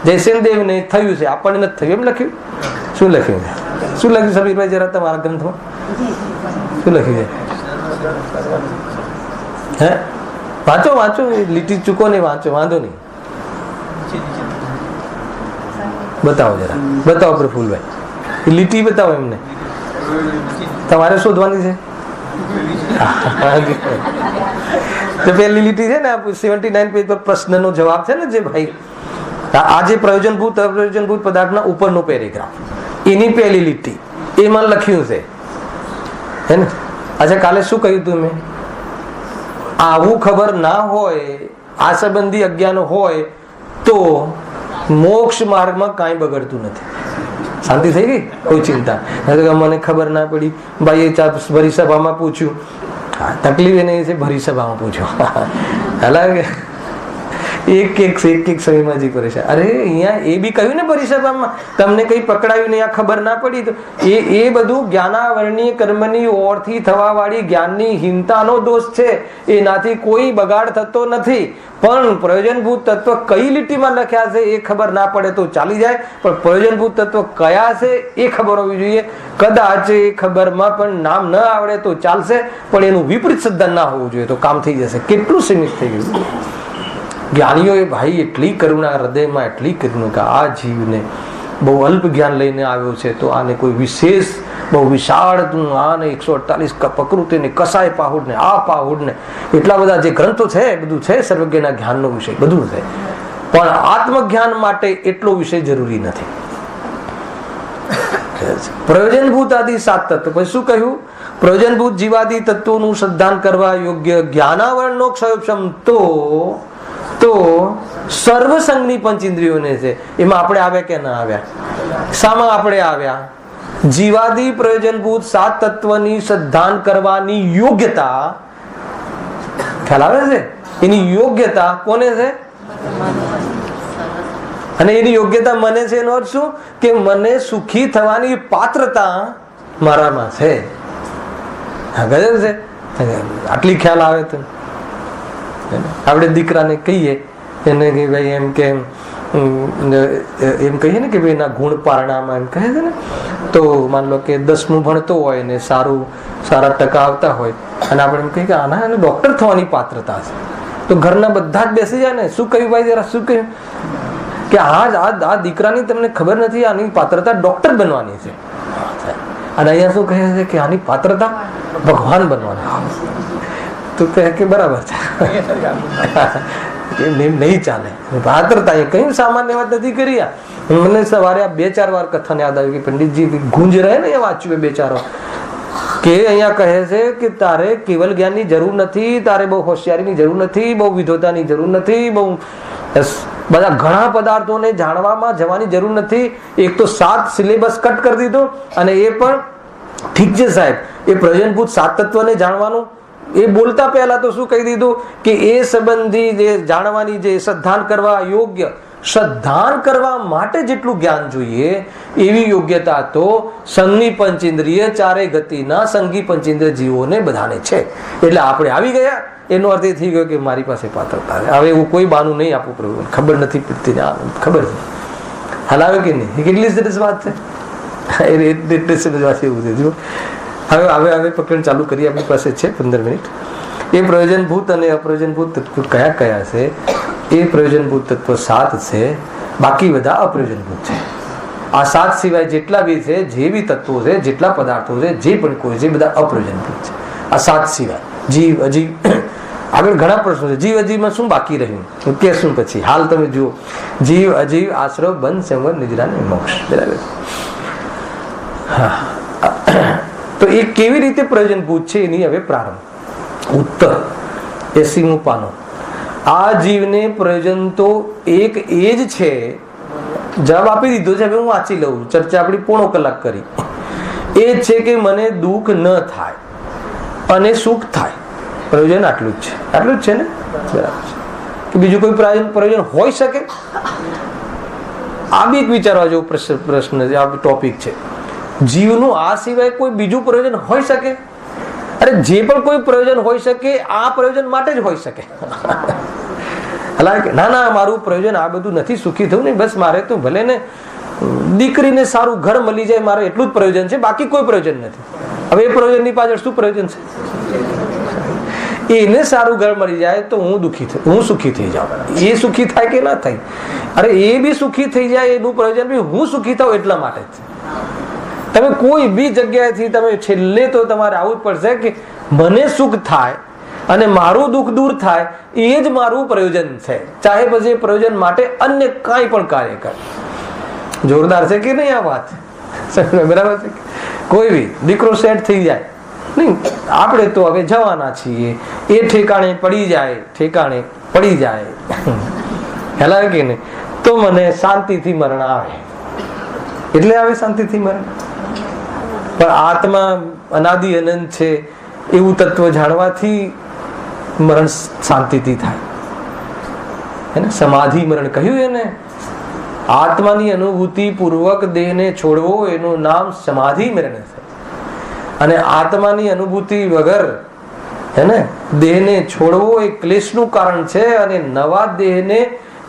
જયસેનદેવને થયું છે, આપણને નથી થયું એમ લખ્યું. શું લખ્યું? શું લખ્યું સમીરભાઈ જરા તમારા ગ્રંથમાં શું લખ્યું છે? હે વાંચો લીટી ચૂકો નહીં, વાંચો, વાંધો નહીં. બતાવો જરા, બતાવો પ્રફુલભાઈ, એ લીટી બતાવો એમને. તમારે શોધવાની છે. તો પહેલી લીટી છે ને 79 પેજ પર પ્રશ્નનો જવાબ છે ને, જે ભાઈ આ જે પ્રયોજનભૂત અપ્રયોજનભૂત પદાર્થના ઉપરનો પેરેગ્રાફ, એની પહેલી લીટી એમાં લખ્યું છે હે ને. અચ્છા, કાલે શું કહ્યું તું મેં? આવું ખબર ના હોય, આ સંબંધી અજ્ઞાન હોય તો મોક્ષ માર્ગમાં કાંઈ બગડતું નથી. શાંતિ થઈ ગઈ, કોઈ ચિંતા નથી. મને ખબર ના પડી, ભાઈ ભરી સભામાં પૂછ્યું, તકલીફ નહીં છે, ભરી સભામાં પૂછ્યું. હાલાકે એક સમયમાં જી પરેશાન. અરે અહીંયા એ બી કહ્યું ને ભરી સભામાં, તમને કઈ પકડાયું નહીં, આ ખબર ના પડી, તો એ બધું જ્ઞાનાવરણીય કર્મની ઓરથી થવા વાળી જ્ઞાનની હીનતાનો દોષ છે. એનાથી કોઈ બગાડ થતો નથી. પણ પ્રયોજનભૂત તત્વ કઈ લીટીમાં લખ્યા છે એ ખબર ના પડે તો ચાલી જાય, પણ પ્રયોજનભૂત તત્વ કયા છે એ ખબર હોવી જોઈએ. કદાચ એ ખબરમાં પણ નામ ન આવડે તો ચાલશે, પણ એનું વિપરીત સિદ્ધાંત ના હોવું જોઈએ, તો કામ થઈ જશે. કેટલું સીમિત થઈ ગયું. જ્ઞાનીઓએ ભાઈ એટલી કરુણા, હૃદયમાં એટલી કરુણા કે આ જીવને બહુ અલ્પ જ્ઞાન લઈને આવ્યો છે, તો આને કોઈ વિશેષ બહુ વિશાળ આને 148 પ્રકૃતિ ને કસાય પાહુડ ને આ પાહુડ ને એટલા બધા જે ગ્રંથો છે બધું છે, સર્વજ્ઞના જ્ઞાનનો વિષય બધું છે, પણ આત્મજ્ઞાન માટે એટલો વિષય જરૂરી નથી. પ્રયોજનભૂત આદિ 7 તત્વ. પછી શું કહ્યું? પ્રયોજનભૂત જીવાદી તત્વોનું શ્રદ્ધાન કરવા યોગ્ય જ્ઞાનાવરણનો ક્ષયોક્ષમ તો સર્વસંગની પંચેન્દ્રિયોને છે. એમાં આપણે આવ્યા કે ના આવ્યા? શામાં આપણે આવ્યા? જીવાદી પ્રયોજનભૂત 7 તત્વની શ્રદ્ધાન કરવાની યોગ્યતા. ખ્યાલ આવે છે? એની યોગ્યતા કોને છે? અને એની યોગ્યતા મને છે. એનો અર્થ શું? કે મને સુખી થવાની પાત્રતા મારામાં છે. ગજબ છે. આટલી ખ્યાલ આવે તો આપણે દીકરાને કહીએ એને કે ભાઈ એમ કે એમ કહીએ ને કે ભાઈ એના ગુણ પારણામાં એમ કહે છે ને, તો માન લો કે 10મું ભણતો હોય ને સારા ટકા આવતા હોય, અને આપણે એમ કહીએ કે આના ડોક્ટર થવાની પાત્રતા છે, તો ઘરના બધા જ બેસી જાય ને, શું કહ્યું ભાઈ જરા, શું કહ્યું કે આ દીકરાની તમને ખબર નથી, આની પાત્રતા ડોક્ટર બનવાની છે. અને અહીંયા શું કહે છે કે આની પાત્રતા ભગવાન બનવાની. તો કહે કે બરાબર છે, નહીં ચાલે. પાત્રતા એ કઈ સામાન્ય વાત નથી કરી. મને સવારે 2-4 વાર કથાને યાદ આવ્યું કે પંડિતજી ગુંજ રહે ને એ વાંચ્યું 2-4 વાર કે અહીંયા કહે છે કે તારે કેવલ જ્ઞાનની જરૂર નથી, તારે બહુ હોશિયારીની જરૂર નથી, બહુ વિદ્વતાની જરૂર નથી, બહુ બધા ઘણા પદાર્થોને જાણવામાં જવાની જરૂર નથી. એક તો 7 સિલેબસ કટ કરી દીધો, અને એ પણ ઠીક છે સાહેબ, એ પ્રયોજનભૂત 7 તત્વને જાણવાનું એ બોલતા પહેલા તો શું કહી દીધું કે એ સંબંધી જે જાણવાની જે શ્રદ્ધાન કરવા યોગ્ય, શ્રદ્ધાન કરવા માટે જેટલું જ્ઞાન જોઈએ એવી યોગ્યતા તો સંઘની પંચેન્દ્રિય 4 ગતિના સંઘી પંચેન્દ્રિય જીવોને બધાને છે. એટલે આપણે આવી ગયા, એનો અર્થ એ થઈ ગયો કે મારી પાસે પાત્રતા છે. હવે એવું કોઈ બાનું નહીં આપવું પડ્યું, ખબર નથી પડતી, ખબર છે હલાવે કે નહીં. એ કેટલી સરસ વાત છે. એટલી સરસ વાત એવું છે. જો હવે પકડ ચાલુ કરીએ, આપણી પાસે છે 15 મિનિટ. એ પ્રયોજનભૂત અને અપ્રયોજનભૂત તત્વ કયા કયા છે? એ પ્રયોજનભૂત તત્વ 7 છે, બાકી બધા અપ્રયોજનભૂત છે. આ 7 સિવાય જેટલા બી છે, જે બી તત્વો છે, જેટલા પદાર્થો છે, જે પણ કોઈ છે, બધા અપ્રયોજનભૂત છે. આ 7 સિવાય જીવ અજીવ, આગળ ઘણા પ્રશ્નો છે. જીવ અજીવમાં શું બાકી રહ્યું કે શું? પછી હાલ તમે જુઓ, જીવ અજીવ આશ્રવ બંધ સંવર નિદ્રા ને મોક્ષ. બરાબર. હા, તો એ કેવી રીતે પ્રયોજનભૂત છે એની હવે પ્રારંભ. ઉત્તર 80મું પાનું. આ જીવને પ્રયોજન તો એક એ જ છે. જવાબ આપી દીધો છે, હવે હું વાંચી લઉં. ચર્ચા આપણી 1.5 કલાક કરી. એ છે કે મને દુઃખ ન થાય અને સુખ થાય. પ્રયોજન આટલું જ છે. આટલું જ છે ને? બરાબર છે. કે બીજું કોઈ પ્રયોજન હોઈ શકે? આ બી એક વિચારવા જેવો પ્રશ્ન છે, આ ટોપિક છે. જીવનું આ સિવાય કોઈ બીજું પ્રયોજન હોઈ શકે? અરે જે પણ કોઈ પ્રયોજન હોઈ શકે, આ પ્રયોજન માટે જ હોઈ શકે. ના ના, મારું પ્રયોજન આ બધું નથી, સુખી થવું નહીં, બસ મારે તો ભલે ને દીકરીને સારું ઘર મળી જાય, મારે એટલું જ પ્રયોજન છે, બાકી કોઈ પ્રયોજન નથી. હવે એ પ્રયોજનની પાછળ શું પ્રયોજન છે? એને સારું ઘર મળી જાય તો હું સુખી થઈ જાઉં. એ સુખી થાય કે ના થાય અરે એ બી સુખી થઈ જાય એનું પ્રયોજન બી હું સુખી થાઉં એટલા માટે જ. તમે કોઈ બી જગ્યાએથી તમે છેલ્લે તો તમારે આવું જ પડશે કે મને સુખ થાય અને મારું દુઃખ દૂર થાય, એ જ મારું પ્રયોજન છે. ચાહે પછી પ્રયોજન માટે અન્ય કાંઈ પણ કાર્ય કરે. જોરદાર છે કે નહીં આ વાત? બરાબર છે. કોઈ બી દીકરો સેટ થઈ જાય નહીં, આપણે તો હવે જવાના છીએ, એ ઠેકાણે પડી જાય હેલા કે નહીં, તો મને શાંતિથી મરણ આવે. એટલે આવે શાંતિથી મરણ. પણ આત્મા અનાદિ અનંત છે એવું તત્વ જાણવાથી મરણ શાંતિથી થાય. એને સમાધિ મરણ કહ્યું. એને આત્માની અનુભૂતિ પૂર્વક દેહને છોડવો એનું નામ સમાધિ મરણ છે. અને આત્માની અનુભૂતિ વગર એને દેહને છોડવો એ ક્લેશનું કારણ છે અને નવા દેહને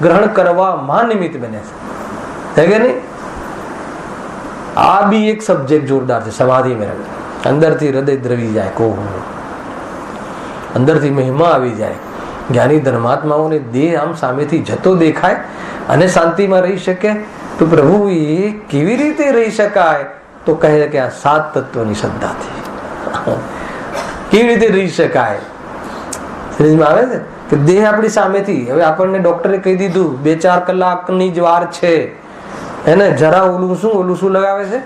ગ્રહણ કરવામાં નિમિત્ત બને છે કે નહીં? આ બી એક સબ્જેક્ટ જોરદાર છે. સમાધિ મરણ અંદરથી હૃદય દ્રવી જાય, કો અંદરથી મહિમા આવી જાય. જ્ઞાની ધર્માત્માઓને દેહ આમ સામેથી જતો દેખાય અને શાંતિમાં રહી શકે. તો પ્રભુ એ કેવી રીતે રહી શકાય? તો કહે કે આ 7 તત્વની શ્રદ્ધાથી કેવી રીતે રહી શકાય. સમજમાં આવે છે કે દેહ આપણી સામેથી, હવે આપણને ડોક્ટરે કહી દીધું 2-4 કલાકની જ વાર છે, એને જરા ઓલું શું લગાવે છે,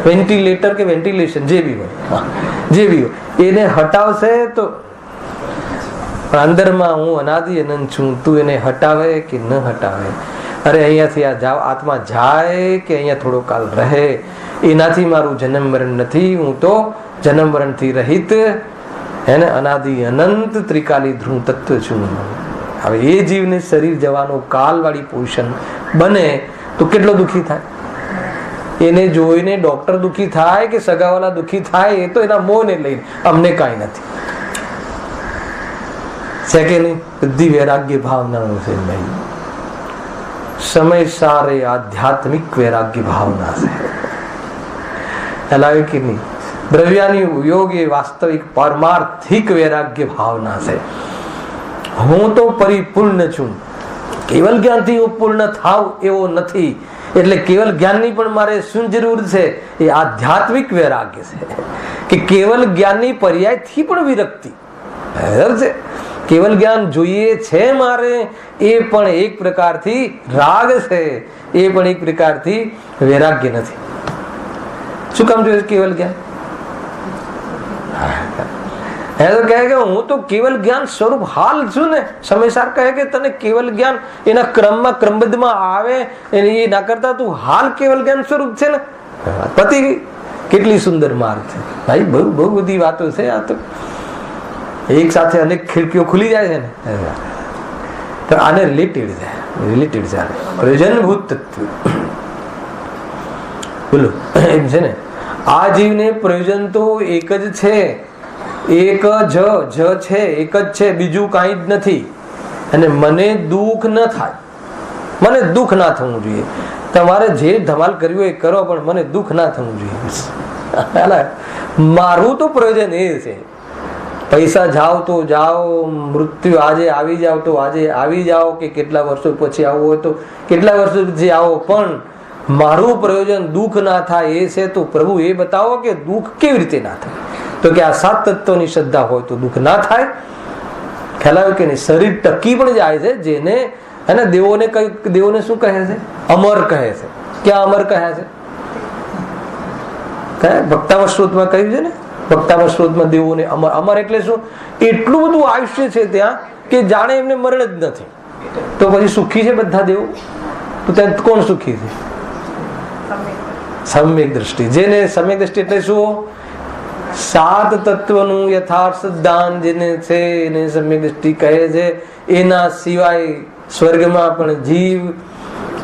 વેન્ટિલેટર કે વેન્ટિલેશન જે બી હોય એને હટાવશે તો અંદરમાં હું અનાદિ અનંત છું, તું એને હટાવે કે ન હટાવે. અરે અહીંયાથી આ આત્મા જાય કે અહીંયા થોડો કાલ રહે, એનાથી મારું જન્મ મરણ નથી. હું તો જન્મ મરણથી રહિત એને અનાદિ અનંત ત્રિકાલી ધ્રુવ તત્વ છું. હવે એ જીવને શરીર જવાનો કાલવાળી પોઝિશન બને તો કેટલો દુઃખી થાય. એને જોઈને ડોક્ટર દુઃખી થાય કે સગાવાલા દુઃખી થાય, એ તો એના મોહને લઈને, અમને કાંઈ નથી છે કે નહીં. બધી વૈરાગ્ય ભાવનાનું છે ભાઈ. સમય સારે આધ્યાત્મિક વૈરાગ્ય ભાવના છે. હલાવે કે નહીં? દ્રવ્યાની યોગ એ વાસ્તવિક પારમાર્થિક વૈરાગ્ય ભાવના છે. હું તો પરિપૂર્ણ છું, કેવલ જ્ઞાનથી હું પૂર્ણ થાવ એવો નથી. એટલે કેવલ જ્ઞાનની પણ મારે શું જરૂર છે? એ આધ્યાત્મિક વૈરાગ્ય છે કે કેવલ જ્ઞાનની પર્યાયથી પણ વિરક્તિ છે. કેવલ જ્ઞાન જોઈએ છે મારે, એ પણ એક પ્રકારથી રાગ છે, એ પણ એક પ્રકારથી વૈરાગ્ય નથી. શું કામ જોઈએ કેવલ જ્ઞાન? એ તો કહે કે હું તો કેવલ જ્ઞાન સ્વરૂપ હાલ છું ને. સમયસાર કહે કે તને કેવલ જ્ઞાન એના ક્રમબદ્ધમાં આવે એ ના કરતા તું હાલ કેવલ જ્ઞાન સ્વરૂપ છે ને. પતિ કેટલી સુંદર માર્ગ છે ભાઈ. બહુ બધી વાતો છે. આ તો એક સાથે અનેક ખિડકીઓ ખુલી જાય છે ને. તો આને રિલેટેડ છે પ્રયોજનભૂત તત્વ. બોલો એમ છે ને. આ જીવને પ્રયોજન તો એક જ છે, એક જ છે, એક જ છે, બીજું કાંઈ જ નથી. અને મને દુઃખ ન થાય, મને દુઃખ ના થવું જોઈએ. તમારે જે ધમાલ કરવી હોય એ કરો, પણ મને દુઃખ ના થવું જોઈએ. મારું તો પ્રયોજન એ છે. પૈસા જાઓ તો જાઓ, મૃત્યુ આજે આવી જાવ તો આજે આવી જાઓ, કે કેટલા વર્ષો પછી આવવું હોય તો કેટલા વર્ષો પછી આવો, પણ મારું પ્રયોજન દુઃખ ના થાય એ છે. તો પ્રભુ એ બતાવો કે દુઃખ કેવી રીતે ના થાય. તો કે આ 7 તત્વોની શ્રદ્ધા હોય તો દુઃખ ના થાય. ખ્યાલ આવ્યો કે નહીં? શરીર ટકી પણ જાય છે. જેને અને દેવોને શું કહે છે? અમર કહે છે. ક્યાં અમર કહે છે? ભક્તાવર સ્ત્રોતમાં કહ્યું છે ને. ભક્તાવર સ્ત્રોતમાં દેવોને અમર. અમર એટલે શું? એટલું બધું આયુષ્ય છે ત્યાં કે જાણે એમને મરણ જ નથી. તો પછી સુખી છે બધા દેવો? તો ત્યાં કોણ સુખી છે? સમ્યક દ્રષ્ટિ. જેને સમ્યક દ્રષ્ટિ એટલે શું? 7 તત્વનું યથાર્થ દાન જેને છે એને સમ્યક દ્રષ્ટિ કહે છે. એના સિવાય સ્વર્ગમાં પણ જીવ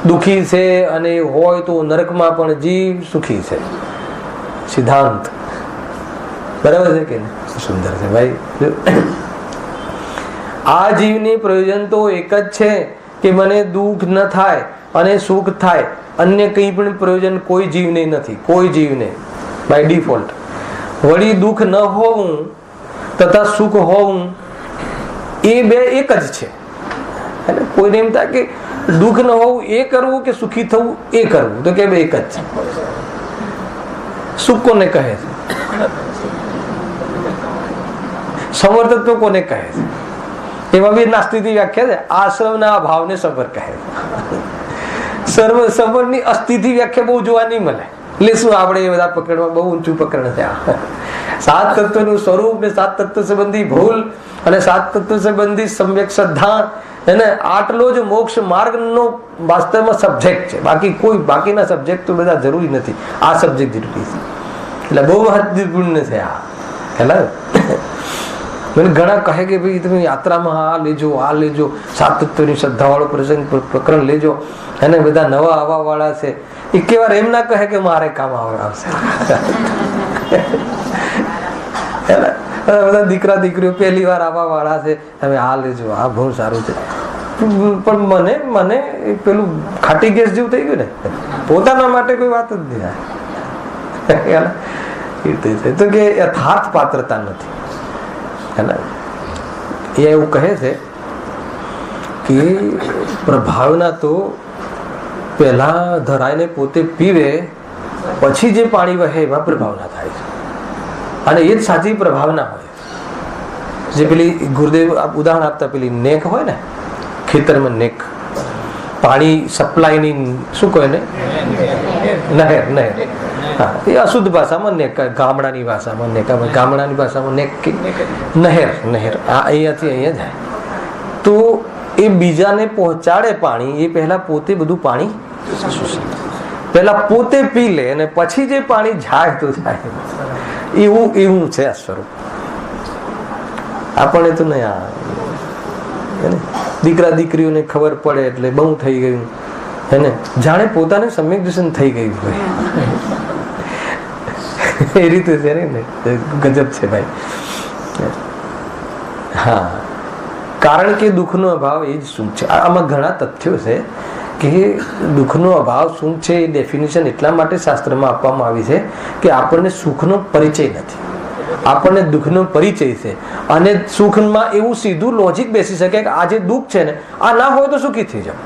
દુઃખી છે, અને હોય તો નરકમાં પણ જીવ સુખી છે. સિદ્ધાંત બરાબર છે કે નહીં? સુંદર છે ભાઈ. આ જીવની પ્રયોજન તો એક જ છે કે મને દુઃખ ન થાય અને સુખ થાય. અન્ય કંઈ પણ પ્રયોજન કોઈ જીવને નથી. કોઈ જીવને બાય ડિફોલ્ટ. વળી દુઃખ ન હોવું તથા સુખ હોવું એ બે એક જ છે. કોઈને એમ થાય કે દુઃખ ન હોવું એ કરવું કે સુખી થવું એ કરવું? તો કે એક જ છે. સુખ કોને કહે છે? સમર્થત્વ કોને કહે છે? એમાં બી નાસ્તિકની વ્યાખ્યા છે, આશ્રમના અભાવને સબર કહે. સબરની અસ્થિતિ વ્યાખ્યા બહુ જોવા નહીં મળે. એટલે શું આપણે એ બધા પકડવા બહુ ઊંચું પકડ છે. સાત તત્વનું સ્વરૂપ ને સાત તત્વ સંબંધી ભૂલ અને સાત તત્વ સંબંધી સમ્યક શ્રદ્ધા, એને આટલો જ મોક્ષ માર્ગનો વાસ્તવમાં સબ્જેક્ટ છે. બાકી કોઈ બાકીના સબ્જેક્ટ તો બધા જરૂરી નથી. આ સબ્જેક્ટ જરૂરી છે. એટલે બહુ મહત્વપૂર્ણ છે આ. ખ્યાલ ઘણા કહે કે ભાઈ તમે યાત્રામાં આ લેજો, આ લેજો, સાત તત્વની શ્રદ્ધા વાળો પ્રકરણ લેજો, અને બધા નવા આવવા વાળા છે. એક વાર એમ ના કહે કે મારે કામ આવશે. બધા દીકરા દીકરીઓ પહેલી વાર આવવા વાળા છે, તમે આ લેજો, આ બહુ સારું છે. પણ મને પેલું ખાટી ગેસ જેવું થઈ ગયું ને, પોતાના માટે કોઈ વાત જ નહીં. તો કે યથાર્થ પાત્રતા નથી. એ એવું કહે છે કે પ્રભાવના તો પહેલા ધરાઈને પોતે પીવે, પછી જે પાણી વહે એમાં પ્રભાવના થાય છે. અને એ જ સાચી પ્રભાવના હોય. જે પેલી ગુરુદેવ ઉદાહરણ આપતા પેલી નેક હોય ને, ખેતરમાં નેક, પાણી સપ્લાયની શું કહે ને, નહેર. નહેર એ અશુદ્ધ ભાષામાં નેક, ગામડાની ભાષામાં નેક, ગામડાની ભાષામાં નેક, નહેર. નહેર આ અહીંયાથી અહીંયા જાય તો એ બીજાને પહોંચાડે પાણી, એ પહેલા પોતે બધું પાણી પહેલા પોતે પી લે અને પછી જે પાણી જાય તો જાય. એવું છે આ સ્વરૂપ. આપણને તો નહીં. દીકરા દીકરીઓને ખબર પડે એટલે બહુ થઈ ગયું, હે ને, જાણે પોતાને સમ્યક દર્શન થઈ ગયું હોય. એ રીતે છે ને, ગજબ છે ભાઈ. હા, કારણ કે દુઃખનો અભાવ એ જ શું છે. આમાં ઘણા તથ્યો છે કે દુઃખનો અભાવ શું છે એ ડેફિનેશન એટલા માટે શાસ્ત્રમાં આપવામાં આવી છે કે આપણને સુખનો પરિચય નથી, આપણને દુઃખનો પરિચય છે. અને સુખમાં એવું સીધું લોજિક બેસી શકે કે આ જે દુઃખ છે ને, આ ના હોય તો સુખી થઈ જાવ.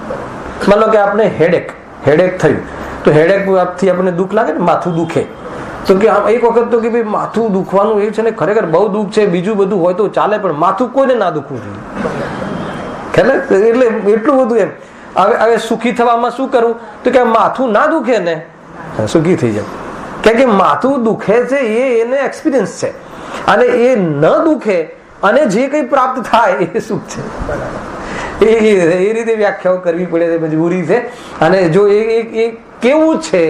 માનો કે આપણે હેડેક થયું તો હેડેક થી આપણને દુઃખ લાગે ને, માથું દુખે તો કે એક વખત તો કે ભાઈ માથું દુખવાનું એ છે ને, ખરેખર બહુ દુઃખ છે, બીજું બધું હોય તો ચાલે, પણ માથું કોઈને ના દુખવું જોઈએ. એટલે એટલું બધું એમ. હવે સુખી થવામાં શું કરવું? તો કે માથું ના દુખે ને સુખી થઈ જાય. કારણ કે માથું દુખે છે એને એક્સપિરિયન્સ છે, અને એ ન દુખે અને જે કંઈ પ્રાપ્ત થાય એ સુખ છે. એ રીતે વ્યાખ્યાઓ કરવી પડે છે, મજબૂરી છે. અને જો એ કેવું છે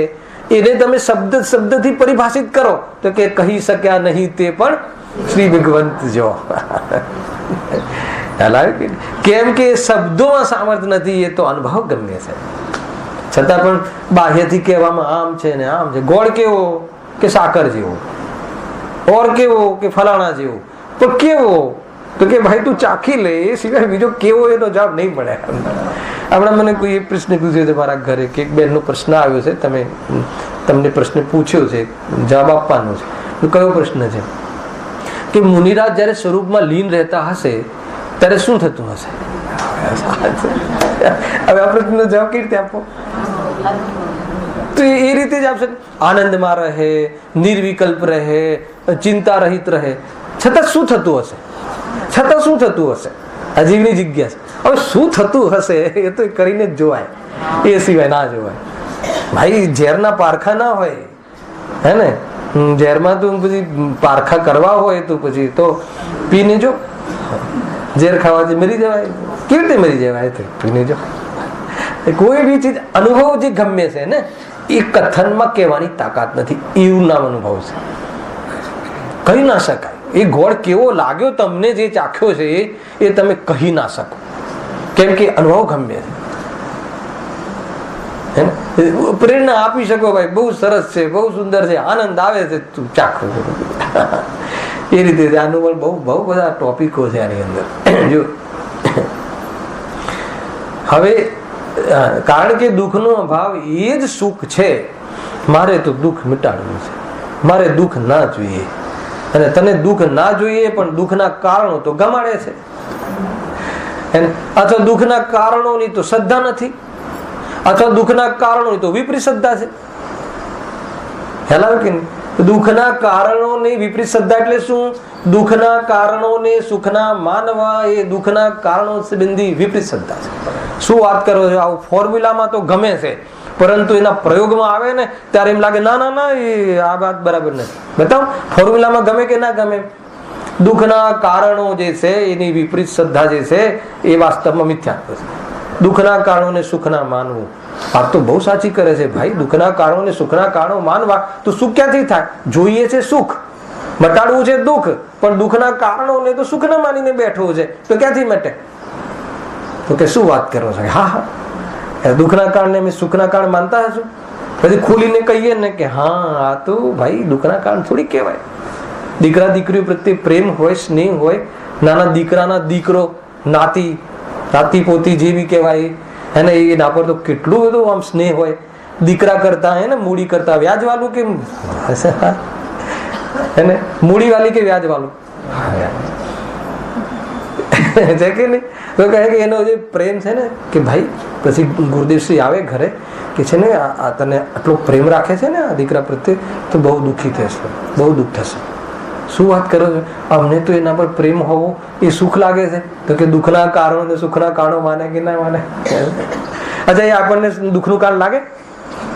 એને તમે શબ્દથી પરિભાષિત કરો તો કે કહી શક્યા નહીં તે પણ શ્રી ભગવંત જો. કેમ કે શબ્દોમાં સામર્થ્ય નથી, એ તો અનુભવ ગમ્ય છે. છતાં પણ બાહ્યથી કહેવામાં આમ છે ને આમ છે. ગોળ કેવો કે સાકર જેવો, ઓર કેવો કે ફલાણા જેવો, પણ કેવો તો કે ભાઈ તું ચાખી લે, એ સિવાય બીજો કેવો એનો જવાબ નહીં મળે. હમણાં મને કોઈ એક પ્રશ્ન પૂછ્યો છે મારા ઘરે કે એક બેનનો પ્રશ્ન આવ્યો છે, તમને પ્રશ્ન પૂછ્યો છે, જવાબ આપવાનો છે. કયો પ્રશ્ન છે કે મુનિરાજ જયારે સ્વરૂપમાં લીન રહેતા હશે ત્યારે શું થતું હશે? હવે આ પ્રશ્નનો જવાબ કેવી રીતે આપો? તો એ રીતે જ આપશે. આનંદમાં રહે, નિર્વિકલ્પ રહે, ચિંતા રહિત રહે, છતાં શું થતું હશે? આ જીવની જિજ્ઞાસા. હવે શું થતું હશે એ તો કરીને જ જોવાય, એ સિવાય ના જોવાય. ભાઈ ઝેરના પારખા ના હોય, હે ને, ઝેરમાં તો પછી પારખા કરવા હોય તો પછી તો પીને જો. ઝેર ખાવાથી મરી જવાય? કેવી રીતે મરી જવાય? તો પીને જો. કોઈ બી ચીજ અનુભવ જે ગમ્ય છે ને, એ કથનમાં કહેવાની તાકાત નથી. એવું નામ અનુભવ છે, કહી ના શકાય. એ ગોળ કેવો લાગ્યો તમને, જે ચાખ્યો છે એ તમે કહી ના શકો, કેમ કે અનુભવ ગમ્ય છે. પ્રેરણા આપી શકો, ભાઈ બહુ સરસ છે, બહુ સુંદર છે, આનંદ આવે છે, તું ચાખો. એ રીતે આનું પણ બહુ બધા ટોપિકો છે આની અંદર. જો હવે કારણ કે દુઃખનો અભાવ એ જ સુખ છે. મારે તો દુઃખ મિટાડવું છે, મારે દુઃખ ના જોઈએ. અને તને દુઃખ ના જોઈએ પણ દુઃખના કારણો તો ગમાડે છે. અથવા દુઃખના કારણોની તો શ્રદ્ધા નથી, અથવા દુઃખના કારણોની તો વિપરીત શ્રદ્ધા છે. ખ્યાલ આવે કે નહીં? દુઃખના કારણોની વિપરીત શ્રદ્ધા એટલે શું? દુઃખના કારણોને સુખના માનવા એ દુઃખના કારણો સંબંધી વિપરીત શ્રદ્ધા છે. શું વાત કરો છો? આવું ફોર્મ્યુલામાં તો ગમે છે, પરંતુ એના પ્રયોગમાં આવે ને ત્યારે એમ લાગે ના ના ના એ આ વાત બરાબર નથી. બતાવો ફોર્મ્યુલામાં ગમે કે ના ગમે? દુઃખના કારણો જે છે એની વિપરીત શ્રદ્ધા જે છે એ વાસ્તવમાં મિથ્યાત્વ છે. દુઃખના કારણોને સુખના માનવું વાત તો બહુ સાચી કરે છે ભાઈ. દુઃખના કારણોને સુખના કારણો માનવા તો સુખ ક્યાંથી થાય? જોઈએ છે સુખ, મટાડવું છે દુઃખ, પણ દુઃખના કારણોને તો સુખના માનીને બેઠવું છે તો ક્યાંથી મટે? તો કે શું વાત કરો છો? હા હા, દુઃખના કારણે અમે સુખના કારણ માનતા હશું? પછી ખુલીને કહીએ ને કે હા આ તો ભાઈ દુઃખના કારણ થોડી કહેવાય. દીકરા દીકરીઓ પ્રત્યે પ્રેમ હોય, સ્નેહ હોય, નાના દીકરાના દીકરો, નાતી નાતી પોતી જે બી કહેવાય એને એના પર તો કેટલું બધું આમ સ્નેહ હોય. દીકરા કરતા હે ને મૂડી કરતા વ્યાજ વાળું કે એને મૂડી વાળી કે વ્યાજ વાળું છે કે નહીં? તો કહે કે એનો જે પ્રેમ છે ને કે ભાઈ પછી ગુરુદેવશ્રી આવે ઘરે કે છે ને આ તને આટલો પ્રેમ રાખે છે ને આ દીકરા પ્રત્યે તો બહુ દુઃખી થશે, બહુ દુઃખ થશે. શું વાત કરો છો? અમને તો એના પર પ્રેમ હોવો એ સુખ લાગે છે. તો કે દુઃખના કારણો સુખના કારણો માને કે ના માને? અચ્છા, એ આપણને દુઃખનું કારણ લાગે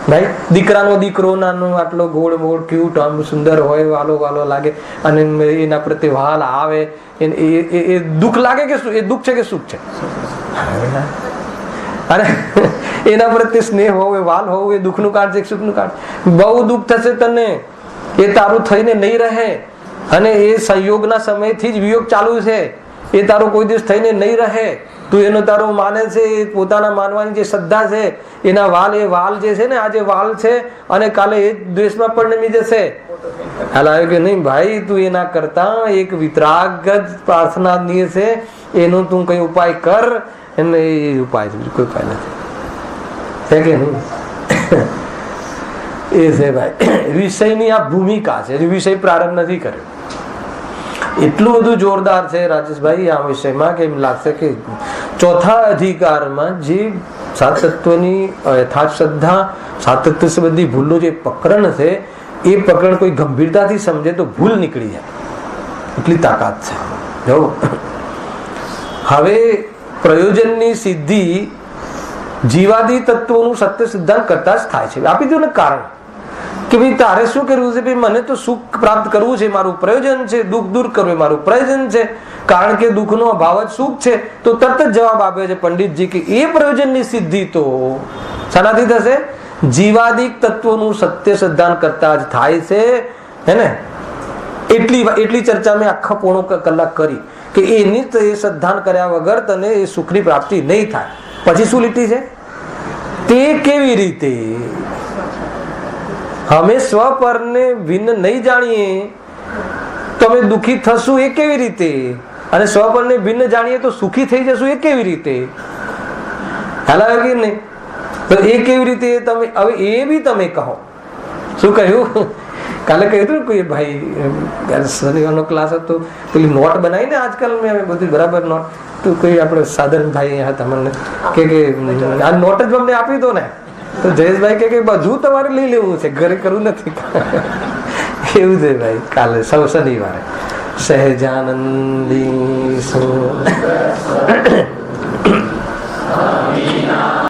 ભાઈ? દીકરાનો દીકરો નાનો આટલો ગોળ મોળ ક્યુટ આમ સુંદર હોય, વાલો વાલો લાગે અને એના પ્રત્યે વાલ આવે, એ દુઃખ લાગે કે એ દુઃખ છે કે સુખ છે? અને એના પ્રત્યે સ્નેહ હોવે, વાલ હોવું એ દુઃખનું કારણ છે કે સુખનું કારણ? બહુ દુઃખ થશે તને, એ તારું થઈને નહીં રહે. અને એ સંયોગના સમયથી જ વિયોગ ચાલુ છે, એ તારો કોઈ દિવસ થઈને નહીં રહે. તું એનો તારો માને છે, પોતાના માનવાની જે શ્રદ્ધા છે એના વાલ, એ વાલ જે છે ને આજે વાલ છે અને કાલે એ દ્વેષમાં પરિણમી જશે. હાલ આવ્યો કે નહીં ભાઈ? તું એના કરતા એક વિતરાગત પ્રાર્થના છે એનો તું કઈ ઉપાય કર. એને એ ઉપાય છે, કોઈ ઉપાય નથી. છે કે નહીં? એ છે ભાઈ વિષયની આ ભૂમિકા છે. વિષય પ્રારંભ નથી કર્યો. એટલું બધું જોરદાર છે રાજેશભાઈ આ વિષયમાં કે એમ લાગશે કે ચોથા અધિકારમાં જે સાત તત્વની યથાર્થ શ્રદ્ધા, સાત તત્વ સંબંધી ભૂલનું જે પ્રકરણ છે એ પ્રકરણ કોઈ ગંભીરતાથી સમજે તો ભૂલ નીકળી જાય, એટલી તાકાત છે. જો હવે પ્રયોજનની સિદ્ધિ જીવાદી તત્વોનું સત્ય સિદ્ધાંત કરતા જ થાય છે. આપી દઉં ને કારણ કે ભાઈ તારે શું કરવું છે? ભાઈ મને તો સુખ પ્રાપ્ત કરવું છે, મારું પ્રયોજન છે. દુઃખ દૂર કરવું મારું પ્રયોજન છે, કારણ કે દુઃખનો અભાવ જ સુખ છે. તો તરત જ જવાબ આપે છે પંડિતજી કે એ પ્રયોજનની સિદ્ધિ તો શાનાથી થશે? જીવાદિક તત્વોનું સત્ય સિદ્ધાંત કરતા જ થાય છે. હે ને? એટલી ચર્ચા મેં આખા પોણો કલાક કરી કે એની એ સિદ્ધાંત કર્યા વગર તને એ સુખની પ્રાપ્તિ નહીં થાય. પછી શું લીટી છે? તે કેવી રીતે? અમે સ્વપરને ભિન્ન નહીં જાણીએ તો અમે દુઃખી થશું, એ કેવી રીતે? અને સ્વપરને ભિન્ન જાણીએ તો સુખી થઈ જશું, એ કેવી રીતે? ખ્યાલ આવે કે નહીં? તો એ કેવી રીતે તમે હવે એ બી તમે કહો. શું કહ્યું? કાલે કહ્યું હતું કોઈ ભાઈ શનિવારનો ક્લાસ હતો, પેલી નોટ બનાવીને આજકાલ મેં બધી બરાબર નોટ તો કોઈ આપણે સાધનભાઈ હતા મને કે આ નોટ જ અમને આપી દો ને. તો જયેશભાઈ કે બધું તમારે લઈ લેવું છે, ઘરે કરવું નથી. એવું છે ભાઈ. કાલે સૌ શનિવારે સહેજાનંદી